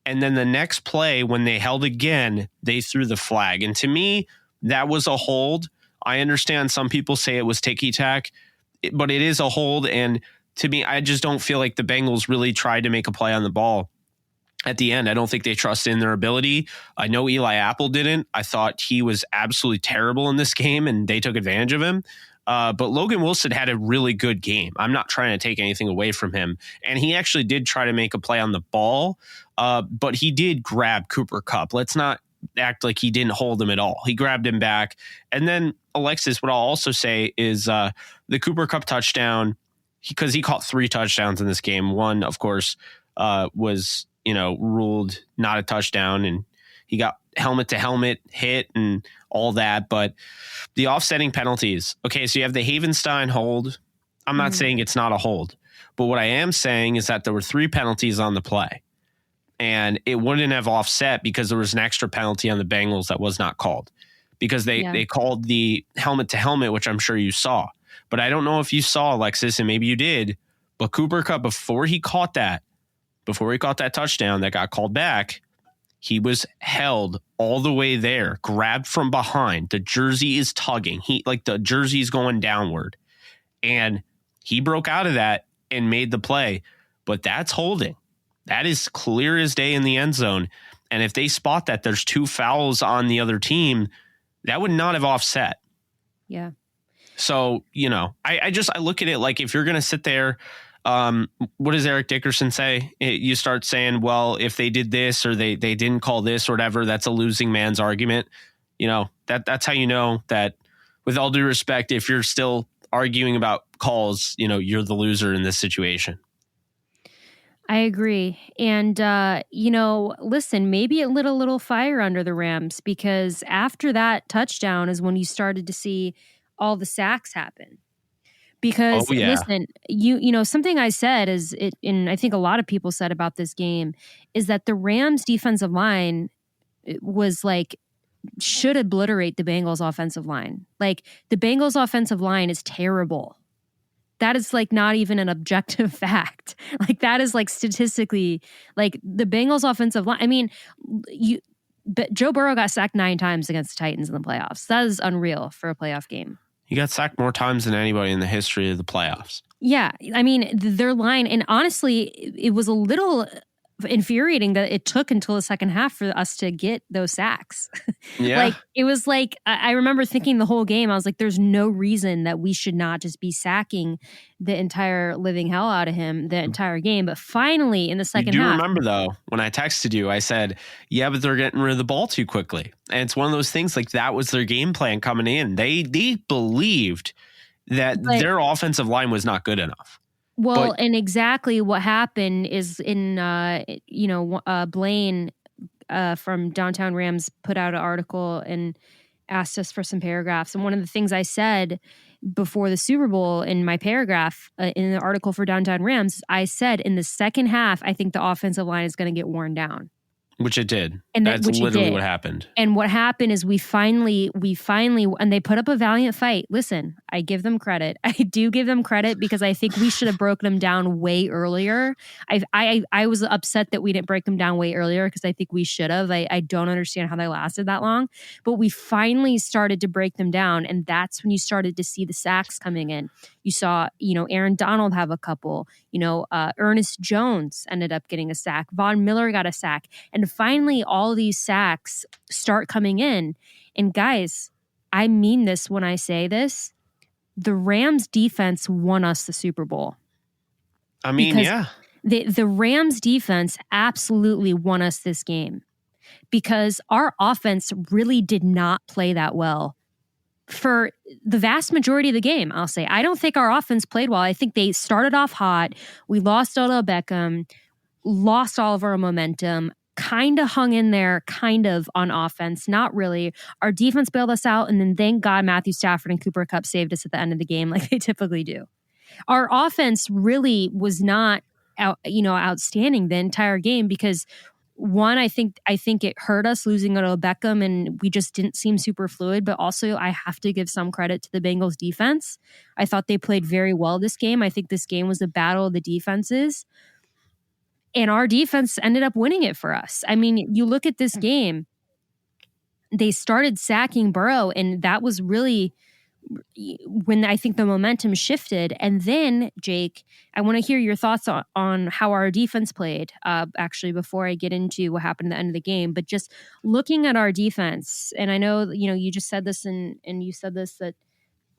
And then the next play, when they held again, they threw the flag. And to me, that was a hold. I understand some people say it was ticky-tack, but it is a hold. And to me, I just don't feel like the Bengals really tried to make a play on the ball at the end. I don't think they trusted in their ability. I know Eli Apple didn't. I thought he was absolutely terrible in this game, and they took advantage of him. But Logan Wilson had a really good game. I'm not trying to take anything away from him. And he actually did try to make a play on the ball, but he did grab Cooper Kupp. Let's not act like he didn't hold him at all. He grabbed him back. And then, Alexis, what I'll also say is the Cooper Kupp touchdown, because he caught 3 touchdowns in this game. One, of course, was ruled not a touchdown, and he got helmet to helmet hit and all that. But the offsetting penalties. Okay, so you have the Havenstein hold. I'm not saying it's not a hold, but what I am saying is that there were 3 penalties on the play, and it wouldn't have offset because there was an extra penalty on the Bengals that was not called, because they called the helmet to helmet, which I'm sure you saw. But I don't know if you saw, Alexis, and maybe you did, but Cooper Kupp, before he caught that touchdown that got called back, he was held all the way there, grabbed from behind. The jersey is tugging. The jersey is going downward. And he broke out of that and made the play. But that's holding. That is clear as day in the end zone. And if they spot that there's 2 fouls on the other team, that would not have offset. Yeah. So, I look at it like, if you're going to sit there, what does Eric Dickerson say? You start saying, well, if they did this or they didn't call this or whatever, that's a losing man's argument. That's how you know that, with all due respect, if you're still arguing about calls, you're the loser in this situation. I agree. And, listen, maybe it lit a little fire under the Rams, because after that touchdown is when you started to see all the sacks happen. Because listen, something I said and I think a lot of people said about this game, is that the Rams defensive line was like, should obliterate the Bengals offensive line. Like, the Bengals offensive line is terrible. That is like not even an objective fact. Like that is like statistically, like the Bengals offensive line. I mean, but Joe Burrow got sacked 9 times against the Titans in the playoffs. That is unreal for a playoff game. He got sacked more times than anybody in the history of the playoffs. Yeah. I mean, their line, and honestly, it was a little infuriating that it took until the second half for us to get those sacks. Yeah. Like it was like, I remember thinking the whole game, I was like, there's no reason that we should not just be sacking the entire living hell out of him the entire game. But finally in the second half. You do remember though, when I texted you, I said, yeah, but they're getting rid of the ball too quickly. And it's one of those things, like that was their game plan coming in. They believed that their offensive line was not good enough. Well, and exactly what happened is in, Blaine from Downtown Rams put out an article and asked us for some paragraphs. And one of the things I said before the Super Bowl in my paragraph in the article for Downtown Rams, I said in the second half, I think the offensive line is going to get worn down. Which it did. And that's literally what happened. And what happened is we finally, and they put up a valiant fight. Listen, I give them credit. I do give them credit because I think we should have broken them down way earlier. I was upset that we didn't break them down way earlier because I think we should have. I don't understand how they lasted that long. But we finally started to break them down. And that's when you started to see the sacks coming in. You saw, Aaron Donald have a couple. Ernest Jones ended up getting a sack. Von Miller got a sack. And finally, all these sacks start coming in. And guys, I mean this when I say this. The Rams defense won us the Super Bowl. I mean, yeah. The Rams defense absolutely won us this game because our offense really did not play that well for the vast majority of the game, I'll say. I don't think our offense played well. I think they started off hot. We lost Odell Beckham, lost all of our momentum, kind of hung in there, kind of on offense, not really. Our defense bailed us out, and then thank God Matthew Stafford and Cooper Kupp saved us at the end of the game like they typically do. Our offense really was not outstanding the entire game because one, I think it hurt us losing Odell Beckham and we just didn't seem super fluid, but also I have to give some credit to the Bengals defense. I thought they played very well this game. I think this game was a battle of the defenses and our defense ended up winning it for us. I mean, you look at this game, they started sacking Burrow and that was really when I think the momentum shifted. And then, Jake, I want to hear your thoughts on how our defense played, actually, before I get into what happened at the end of the game. But just looking at our defense, and I know, you just said this and you said this, that,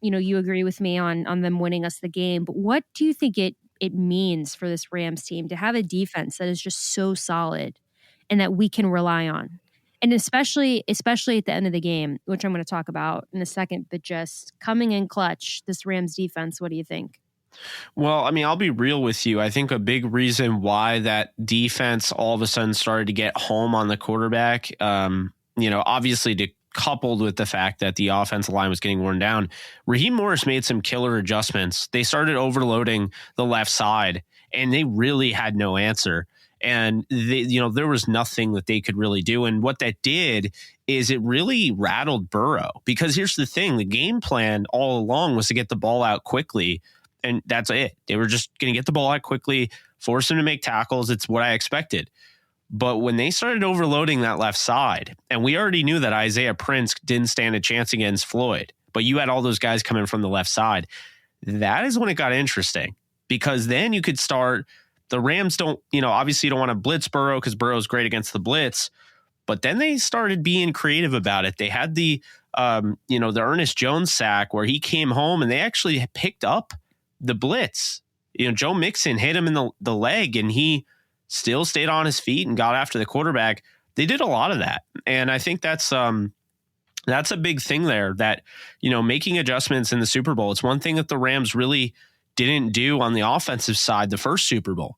you agree with me on them winning us the game. But what do you think it means for this Rams team to have a defense that is just so solid and that we can rely on? And especially at the end of the game, which I'm going to talk about in a second, but just coming in clutch, this Rams defense, what do you think? Well, I mean, I'll be real with you. I think a big reason why that defense all of a sudden started to get home on the quarterback, obviously coupled with the fact that the offensive line was getting worn down, Raheem Morris made some killer adjustments. They started overloading the left side, and they really had no answer. And there was nothing that they could really do. And what that did is it really rattled Burrow, because here's the thing. The game plan all along was to get the ball out quickly. And that's it. They were just going to get the ball out quickly, force him to make tackles. It's what I expected. But when they started overloading that left side, and we already knew that Isaiah Prince didn't stand a chance against Floyd, but you had all those guys coming from the left side, that is when it got interesting, because then you could start. The Rams don't, obviously you don't want to blitz Burrow because Burrow's great against the blitz, but then they started being creative about it. They had the Ernest Jones sack where he came home and they actually picked up the blitz. Joe Mixon hit him in the leg and he still stayed on his feet and got after the quarterback. They did a lot of that. And I think that's a big thing there, that, making adjustments in the Super Bowl. It's one thing that the Rams really didn't do on the offensive side the first Super Bowl,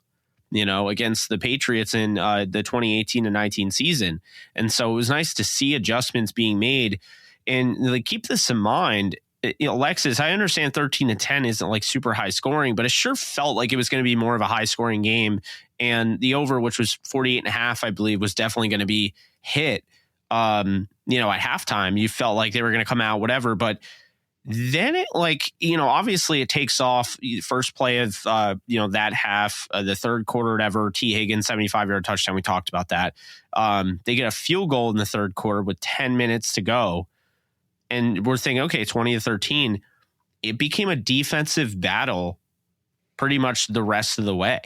against the Patriots in the 2018-19 season. And so it was nice to see adjustments being made. And keep this in mind, Alexis, I understand 13-10 isn't like super high scoring, but it sure felt like it was going to be more of a high scoring game. And the over, which was 48.5, I believe, was definitely going to be hit. At halftime, you felt like they were going to come out, whatever, but Then it obviously it takes off. First play of that half, the third quarter, whatever. T. Higgins 75-yard touchdown. We talked about that. They get a field goal in the third quarter with 10 minutes to go, and we're thinking, okay, 20-13. It became a defensive battle pretty much the rest of the way.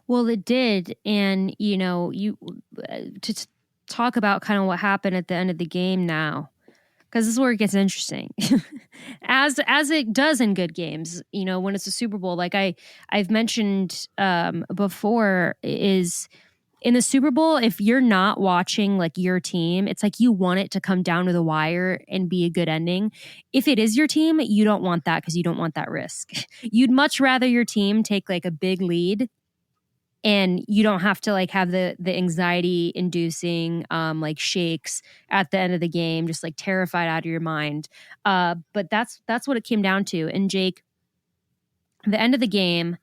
Well, it did, and you to talk about kind of what happened at the end of the game now. Because this is where it gets interesting, as it does in good games. When it's a Super Bowl, like I've mentioned before, is in the Super Bowl, if you're not watching like your team, it's like you want it to come down to the wire and be a good ending. If it is your team, you don't want that because you don't want that risk. You'd much rather your team take like a big lead, and you don't have to like have the anxiety inducing like shakes at the end of the game, just like terrified out of your mind. But that's what it came down to. And Jake, the end of the game,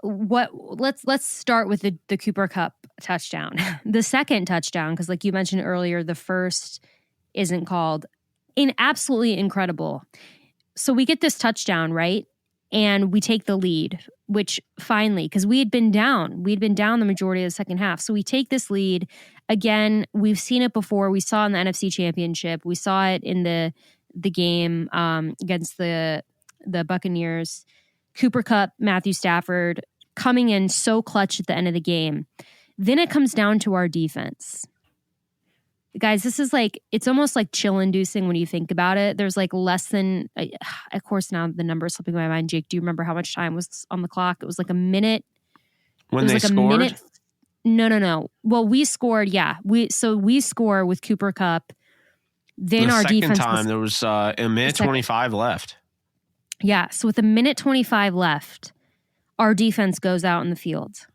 let's start with the Cooper Kupp touchdown. The second touchdown, because like you mentioned earlier, the first isn't called. Absolutely incredible. So we get this touchdown, right? And we take the lead, which finally, because we'd been down the majority of the second half. So we take this lead. Again, we've seen it before. We saw it in the NFC Championship. We saw it in the game against the Buccaneers. Cooper Kupp, Matthew Stafford coming in so clutch at the end of the game. Then it comes down to our defense. Guys, this is like, it's almost like chill-inducing when you think about it. There's like less than, of course, now the number is slipping my mind. Jake, do you remember how much time was on the clock? It was like a minute. When they scored? No. Well, we scored, yeah. We score with Cooper Kupp. Then our defense. The second time, there was a minute 25 left. Yeah, so with a minute 25 left, our defense goes out in the field.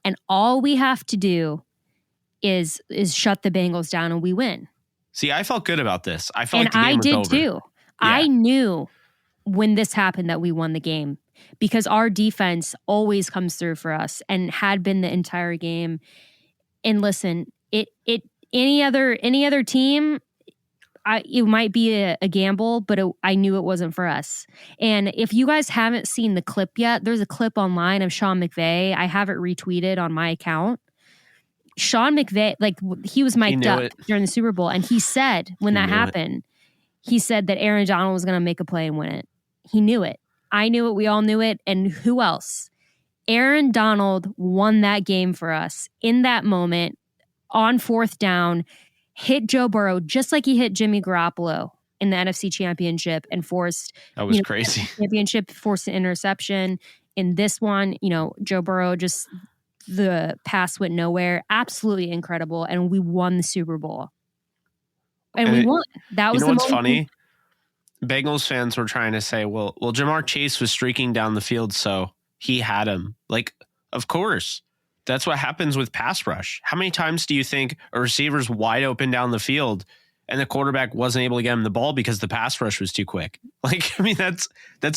And all we have to do is shut the Bengals down and we win. See, I felt good about this. I felt like the game I was did over. too. Yeah. I knew when this happened that we won the game because our defense always comes through for us and had been the entire game. And listen, any other team, it might be a gamble, but I knew it wasn't for us. And if you guys haven't seen the clip yet, there's a clip online of Sean McVay. I have it retweeted on my account. Sean McVay, like he was mic'd up during the Super Bowl, and he said when that happened, he said that Aaron Donald was going to make a play and win it. He knew it. I knew it. We all knew it. And who else? Aaron Donald won that game for us in that moment on fourth down, hit Joe Burrow just like he hit Jimmy Garoppolo in the NFC Championship and forced that was crazy. Championship forced an interception. In this one, Joe Burrow just. The pass went nowhere. Absolutely incredible. And we won the Super Bowl. And we won. That was what's funny? Bengals fans were trying to say, well, Jamar Chase was streaking down the field, so he had him. Like, of course. That's what happens with pass rush. How many times do you think a receiver's wide open down the field and the quarterback wasn't able to get him the ball because the pass rush was too quick? Like, I mean, that's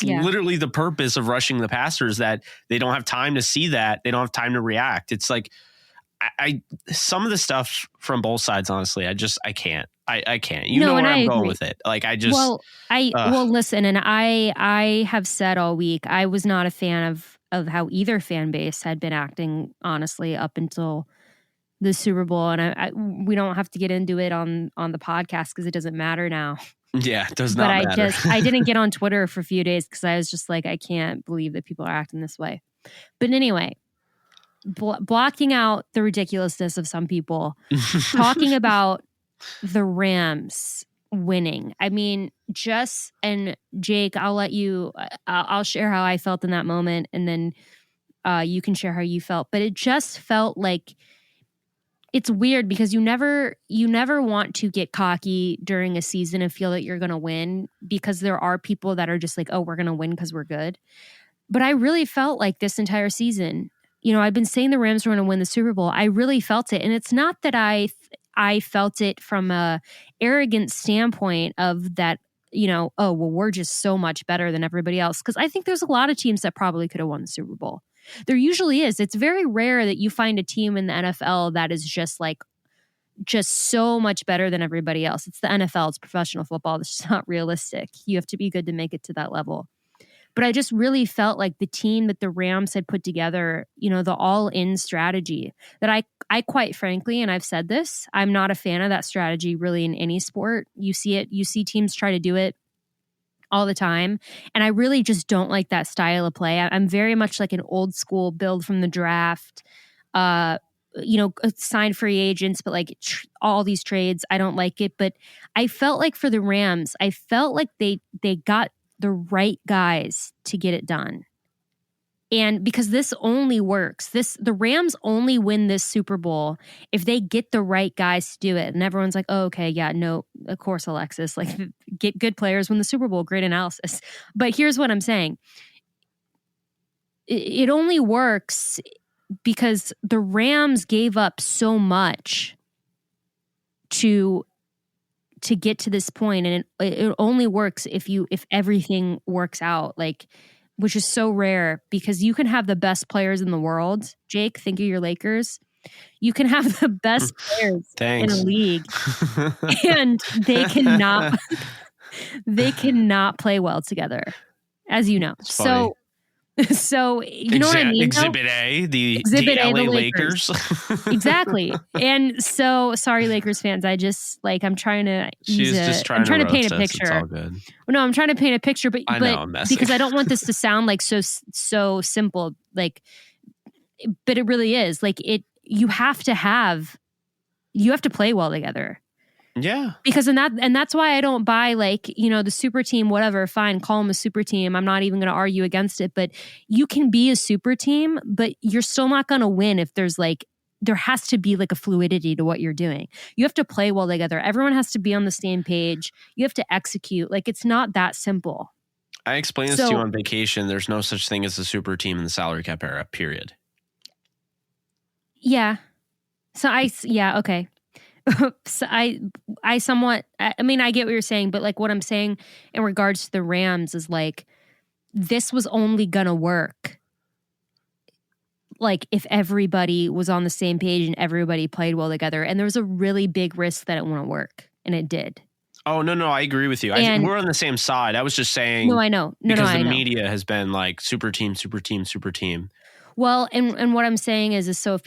literally the purpose of rushing the passers, that they don't have time to see that. They don't have time to react. It's like, I some of the stuff from both sides, honestly, I can't. I can't. You know where I'm going with it. Like, listen, and I have said all week, I was not a fan of how either fan base had been acting, honestly, up until the Super Bowl. And we don't have to get into it on the podcast because it doesn't matter now. Yeah, it does not matter. I didn't get on Twitter for a few days because I was just like, I can't believe that people are acting this way. But anyway, blocking out the ridiculousness of some people, talking about the Rams winning. I mean, and Jake, I'll share how I felt in that moment, and then you can share how you felt. But it just felt like, it's weird because you never want to get cocky during a season and feel that you're going to win, because there are people that are just like, oh, we're going to win because we're good. But I really felt like this entire season, I've been saying the Rams were going to win the Super Bowl. I really felt it. And it's not that I felt it from a arrogant standpoint of that, oh, well, we're just so much better than everybody else. Because I think there's a lot of teams that probably could have won the Super Bowl. There usually is. It's very rare that you find a team in the NFL that is just like just so much better than everybody else. It's the NFL, it's professional football. It's just not realistic. You have to be good to make it to that level. But I just really felt like the team that the Rams had put together, the all-in strategy that I quite frankly, and I've said this, I'm not a fan of that strategy really in any sport. You see teams try to do it all the time. And I really just don't like that style of play. I'm very much like an old school build from the draft, sign free agents, but like all these trades, I don't like it. But I felt like for the Rams, I felt like they got the right guys to get it done. And because this only works, the Rams only win this Super Bowl if they get the right guys to do it. And everyone's like, oh, okay, yeah, no, of course, Alexis, like get good players, win the Super Bowl. Great analysis. But here's what I'm saying. It only works because the Rams gave up so much to get to this point, and it only works if everything works out, like, which is so rare because you can have the best players in the world. Jake, think of your Lakers. You can have the best players in a league, and they cannot play well together, as you know. So you know what I mean? Exhibit A, the LA Lakers. Exactly. And so, sorry, Lakers fans. I'm trying to paint a picture. It's all good. No, I'm trying to paint a picture, but I'm messing. Because I don't want this to sound like so simple. Like, but it really is. Like you have to play well together. Yeah. Because that's why I don't buy the super team, whatever, fine, call them a super team. I'm not even going to argue against it, but you can be a super team, but you're still not going to win if there has to be a fluidity to what you're doing. You have to play well together. Everyone has to be on the same page. You have to execute. It's not that simple. I explained this to you on vacation. There's no such thing as a super team in the salary cap era, period. Yeah. Okay. So I mean, I get what you're saying, but what I'm saying in regards to the Rams is this was only gonna work if everybody was on the same page and everybody played well together. And there was a really big risk that it wouldn't work, and it did. Oh, no, I agree with you. We're on the same side. I was just saying. No, I know. Because the media has been super team, super team, super team. Well, and what I'm saying is so if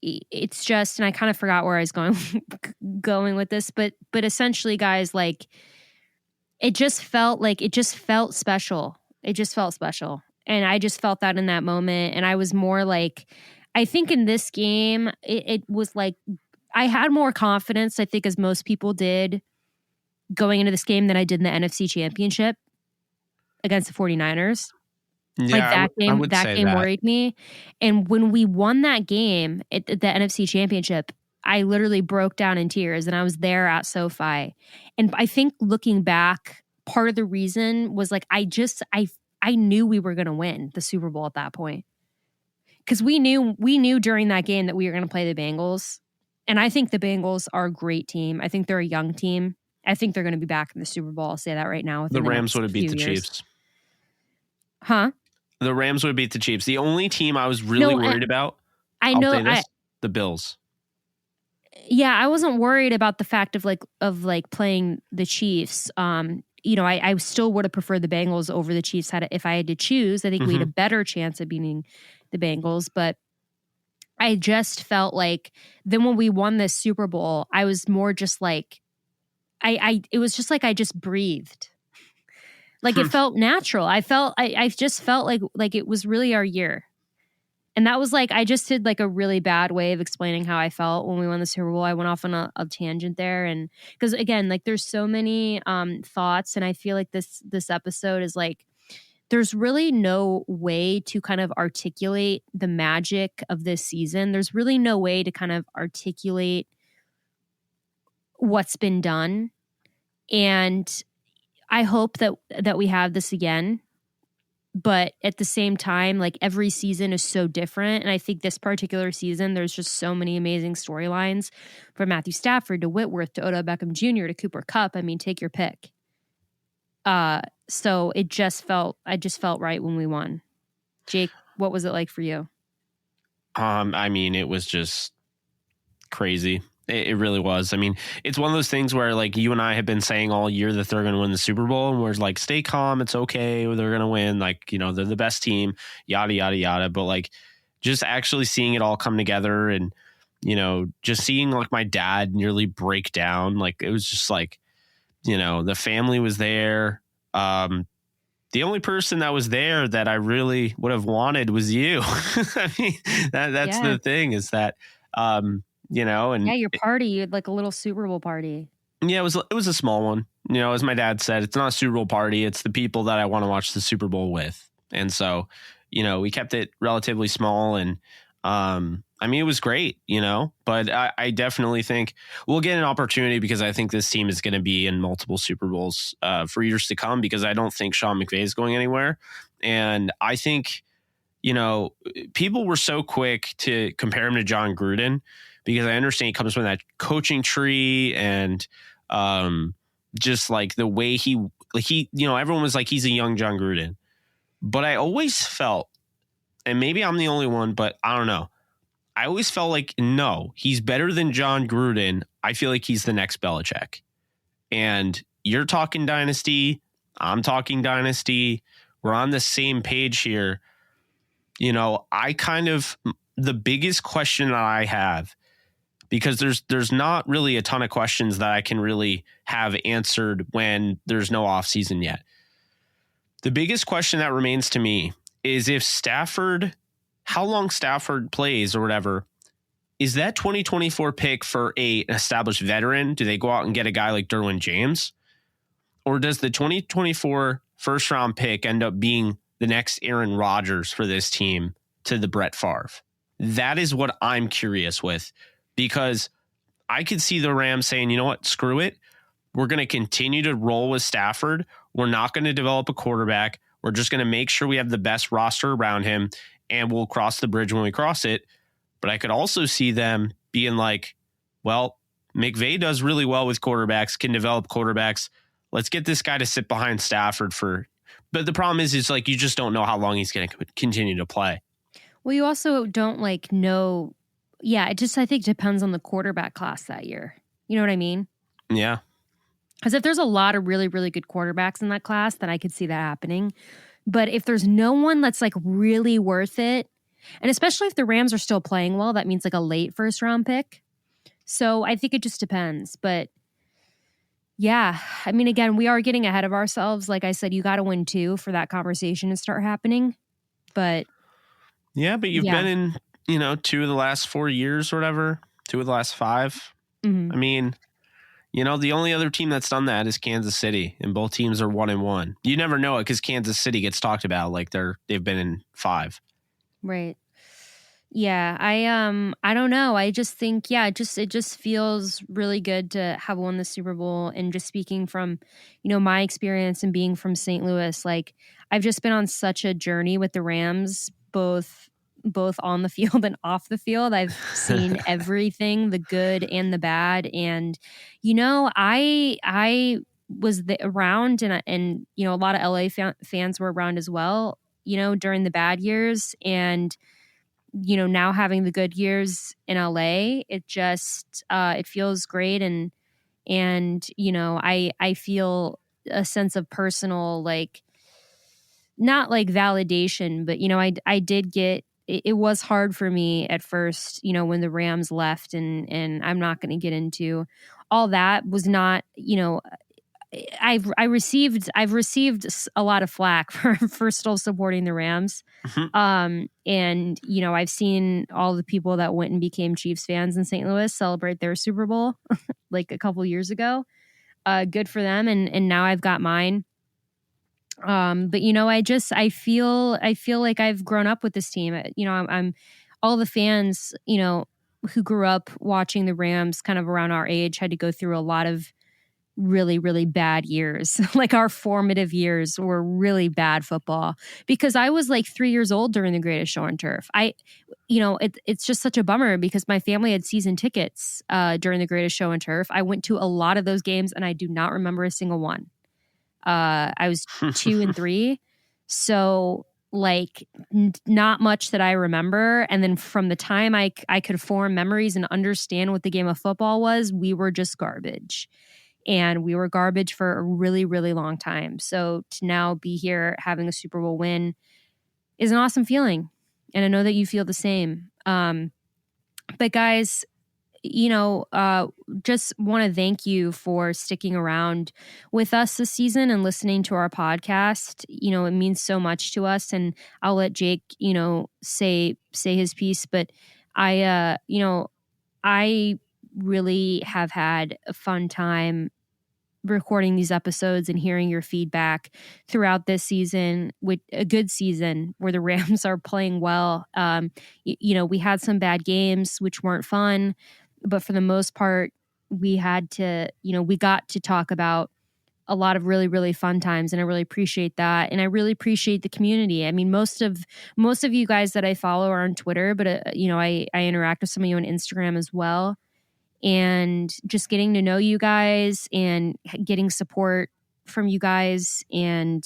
it's just, and I kind of forgot where I was going with this, but essentially, guys, it just felt special. It just felt special. And I just felt that in that moment. And I was more I think in this game, it was I had more confidence, I think, as most people did going into this game than I did in the NFC Championship against the 49ers. Yeah, that game worried me. And when we won that game at the NFC Championship, I literally broke down in tears, and I was there at SoFi. And I think looking back, part of the reason was I knew we were going to win the Super Bowl at that point. Because we knew during that game that we were going to play the Bengals. And I think the Bengals are a great team. I think they're a young team. I think they're going to be back in the Super Bowl. I'll say that right now. The Rams would have beat the Chiefs. Huh? The Rams would beat the Chiefs. The only team I was really worried about, the Bills. Yeah, I wasn't worried about the fact of playing the Chiefs. I still would have preferred the Bengals over the Chiefs if I had to choose. I think we had a better chance of beating the Bengals, but I just felt then when we won this Super Bowl, I was more just it was just I just breathed. It felt natural. I just felt like it was really our year. And that was I just did a really bad way of explaining how I felt when we won the Super Bowl. I went off on a tangent there. And because again, there's so many thoughts, and I feel this episode is there's really no way to kind of articulate the magic of this season. There's really no way to kind of articulate what's been done. And I hope that we have this again, but at the same time, every season is so different. And I think this particular season, there's just so many amazing storylines from Matthew Stafford to Whitworth to Odell Beckham Jr. to Cooper Kupp. I mean, take your pick. So I just felt right when we won. Jake, what was it like for you? I mean, it was just crazy. It really was. I mean, it's one of those things where like you and I have been saying all year that they're going to win the Super Bowl, and we're like, stay calm. It's okay. They're going to win. Like, you know, they're the best team, yada, yada, yada. But like just actually seeing it all come together and, you know, just seeing like my dad nearly break down. Like it was just like, you know, the family was there. The only person that was there that I really would have wanted was you. I mean, that's the thing is that, you know, and your party, you had like a little Super Bowl party. Yeah, it was a small one. You know, as my dad said, it's not a Super Bowl party. It's the people that I want to watch the Super Bowl with. And so, you know, we kept it relatively small. And I mean, it was great, you know, but I definitely think we'll get an opportunity because I think this team is going to be in multiple Super Bowls for years to come because I don't think Sean McVay is going anywhere. And I think, you know, people were so quick to compare him to John Gruden because I understand he comes from that coaching tree and just like the way he, you know, everyone was like, he's a young John Gruden. But I always felt, and maybe I'm the only one, but I don't know. I always felt like, no, he's better than John Gruden. I feel like he's the next Belichick. And you're talking dynasty. I'm talking dynasty. We're on the same page here. You know, the biggest question that I have, because there's not really a ton of questions that I can really have answered when there's no offseason yet. The biggest question that remains to me is if Stafford, how long Stafford plays or whatever, is that 2024 pick for an established veteran? Do they go out and get a guy like Derwin James? Or does the 2024 first round pick end up being the next Aaron Rodgers for this team to the Brett Favre? That is what I'm curious with, because I could see the Rams saying, you know what, screw it. We're going to continue to roll with Stafford. We're not going to develop a quarterback. We're just going to make sure we have the best roster around him, and we'll cross the bridge when we cross it. But I could also see them being like, well, McVay does really well with quarterbacks, can develop quarterbacks. Let's get this guy to sit behind Stafford for. But the problem is like you just don't know how long he's going to continue to play. Well, you also don't like know. Yeah, it just I think depends on the quarterback class that year. You know what I mean? Yeah. Because if there's a lot of really, really good quarterbacks in that class, then I could see that happening. But if there's no one that's like really worth it, and especially if the Rams are still playing well, that means like a late first round pick. So I think it just depends. But yeah, I mean, again, we are getting ahead of ourselves. Like I said, you got to win 2 for that conversation to start happening. But yeah, but you've been in, you know, 2 of the last 4 years or whatever, 2 of the last 5. Mm-hmm. I mean, you know, the only other team that's done that is Kansas City, and both teams are 1-1. You never know it because Kansas City gets talked about like they've been in 5. Right. Yeah, I don't know. I just think, it just feels really good to have won the Super Bowl. And just speaking from, you know, my experience and being from St. Louis, like I've just been on such a journey with the Rams, both on the field and off the field. I've seen everything, the good and the bad. And, you know, I was around and, you know, a lot of LA fans were around as well, you know, during the bad years. And, you know, now having the good years in LA, it just, it feels great. And, you know, I feel a sense of personal, like, not like validation, but, you know, I did get, it was hard for me at first, you know, when the Rams left, and I'm not going to get into all that. Was not, you know, I've received a lot of flack for still supporting the Rams. Mm-hmm. And, you know, I've seen all the people that went and became Chiefs fans in St. Louis celebrate their Super Bowl like a couple years ago. Good for them. And now I've got mine. But you know, I feel like I've grown up with this team. You know, I'm all the fans, you know, who grew up watching the Rams kind of around our age had to go through a lot of really, really bad years. Like our formative years were really bad football, because I was like 3 years old during the Greatest Show on Turf. You know, it's just such a bummer because my family had season tickets during the Greatest Show on Turf. I went to a lot of those games and I do not remember a single one. I was 2 and 3. So like not much that I remember. And then from the time I could form memories and understand what the game of football was, we were just garbage. And we were garbage for a really, really long time. So to now be here having a Super Bowl win is an awesome feeling. And I know that you feel the same. But guys, just want to thank you for sticking around with us this season and listening to our podcast. It means so much to us, and I'll let Jake, say his piece, but I really have had a fun time recording these episodes and hearing your feedback throughout this season, with a good season where the Rams are playing well. We had some bad games, which weren't fun, but for the most part, we got to talk about a lot of really, really fun times. And I really appreciate that. And I really appreciate the community. I mean, most of you guys that I follow are on Twitter, but I interact with some of you on Instagram as well. And just getting to know you guys and getting support from you guys and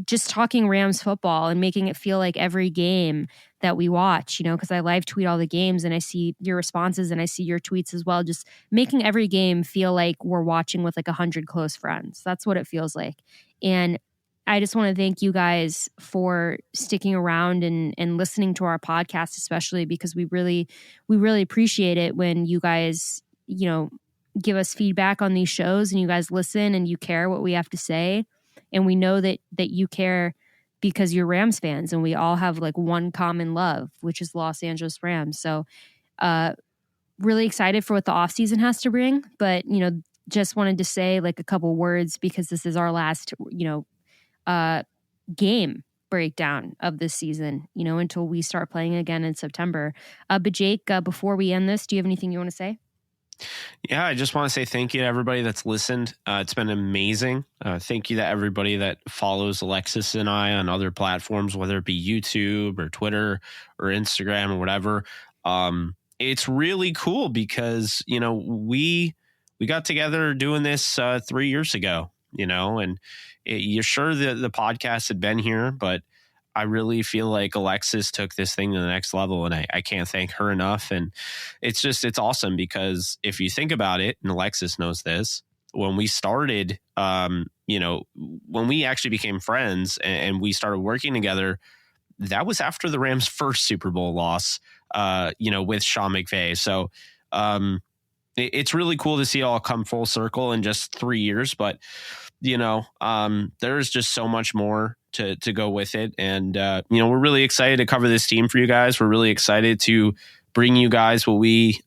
just talking Rams football and making it feel like every game that we watch, because I live tweet all the games and I see your responses and I see your tweets as well. Just making every game feel like we're watching with like 100 close friends. That's what it feels like. And I just want to thank you guys for sticking around and listening to our podcast, especially because we really appreciate it when you guys, give us feedback on these shows and you guys listen and you care what we have to say. And we know that you care because you're Rams fans and we all have like one common love, which is Los Angeles Rams. So really excited for what the offseason has to bring. But, just wanted to say like a couple words because this is our last, game breakdown of this season, until we start playing again in September. But Jake, before we end this, do you have anything you want to say? Yeah, I just want to say thank you to everybody that's listened. It's been amazing. Thank you to everybody that follows Alexis and I on other platforms, whether it be YouTube or Twitter or Instagram or whatever. It's really cool because, we got together doing this 3 years ago, and you're sure that the podcast had been here, but I really feel like Alexis took this thing to the next level, and I can't thank her enough. And it's awesome because if you think about it, and Alexis knows this, when we started, when we actually became friends and we started working together, that was after the Rams' first Super Bowl loss, with Sean McVay. So it's really cool to see it all come full circle in just 3 years, but there's just so much more to go with it. And, we're really excited to cover this team for you guys. We're really excited to bring you guys what we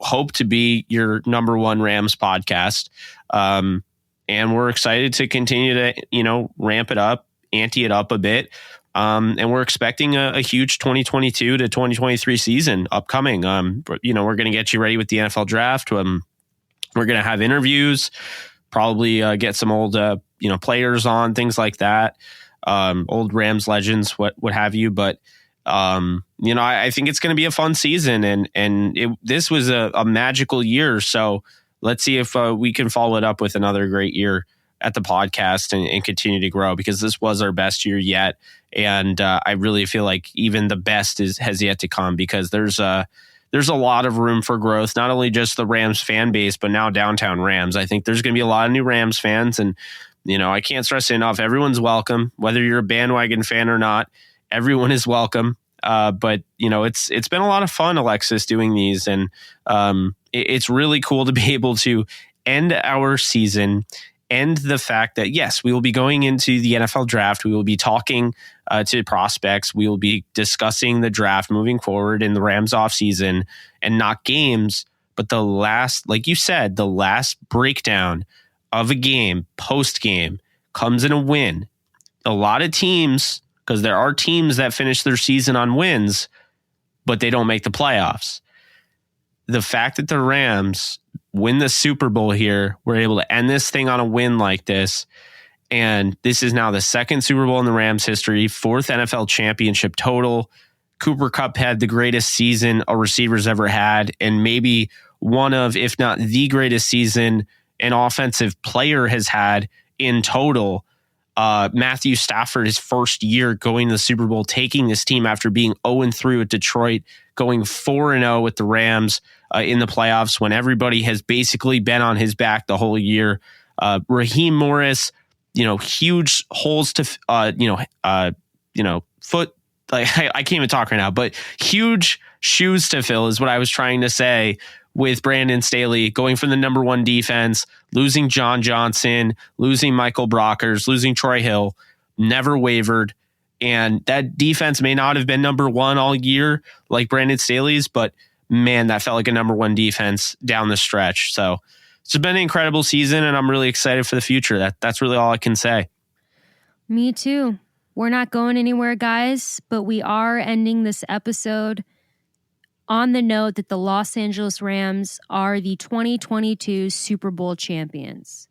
hope to be your number one Rams podcast. And we're excited to continue to, ramp it up, ante it up a bit. And we're expecting a huge 2022 to 2023 season upcoming. We're going to get you ready with the NFL draft. We're going to have interviews, probably get some old, players on, things like that. Old Rams legends, what have you. But, I think it's going to be a fun season and this was a magical year. So let's see if we can follow it up with another great year at the podcast and continue to grow, because this was our best year yet. And I really feel like even the best has yet to come, because there's a lot of room for growth, not only just the Rams fan base, but now Downtown Rams. I think there's going to be a lot of new Rams fans. And, I can't stress it enough. Everyone's welcome, whether you're a bandwagon fan or not. Everyone is welcome. But it's been a lot of fun, Alexis, doing these. And it's really cool to be able to end our season and the fact that, yes, we will be going into the NFL draft. We will be talking to prospects. We will be discussing the draft moving forward in the Rams offseason, and not games, but the last, like you said, the last breakdown of a game, post-game, comes in a win. A lot of teams, because there are teams that finish their season on wins, but they don't make the playoffs. The fact that the Rams win the Super Bowl here, we're able to end this thing on a win like this. And this is now the second Super Bowl in the Rams history, fourth NFL championship total. Cooper Kupp had the greatest season a receiver's ever had, and maybe one of, if not the greatest season an offensive player has had in total. Matthew Stafford, his first year going to the Super Bowl, taking this team after being 0-3 with Detroit, going 4-0 with the Rams in the playoffs when everybody has basically been on his back the whole year. Raheem Morris, huge holes to, foot. Like I can't even talk right now, but huge shoes to fill is what I was trying to say with Brandon Staley going from the number one defense, losing John Johnson, losing Michael Brockers, losing Troy Hill, never wavered. And that defense may not have been number one all year like Brandon Staley's, but man, that felt like a number one defense down the stretch. So it's been an incredible season, and I'm really excited for the future. That's really all I can say. Me too. We're not going anywhere, guys, but we are ending this episode on the note that the Los Angeles Rams are the 2022 Super Bowl champions.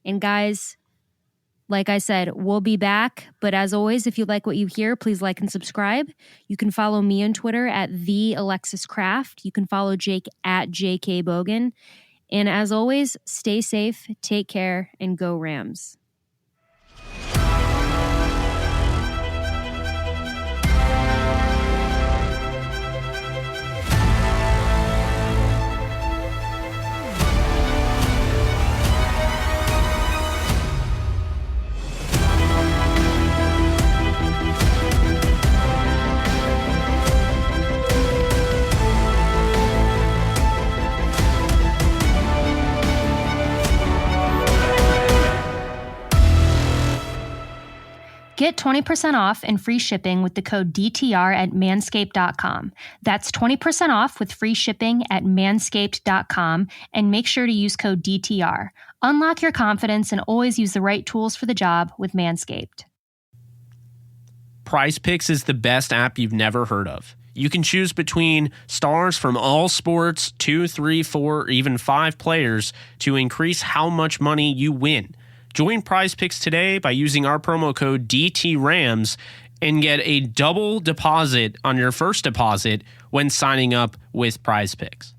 And guys, like I said, we'll be back. But as always, if you like what you hear, please like and subscribe. You can follow me on Twitter at @TheAlexisCraft. You can follow Jake at JKBogan. And as always, stay safe, take care, and go Rams. Get 20% off and free shipping with the code DTR at manscaped.com. That's 20% off with free shipping at manscaped.com, and make sure to use code DTR. Unlock your confidence and always use the right tools for the job with Manscaped. Prize Picks is the best app you've never heard of. You can choose between stars from all sports, 2, 3, 4, or even 5 players to increase how much money you win. Join Prize Picks today by using our promo code DTRAMS and get a double deposit on your first deposit when signing up with Prize Picks.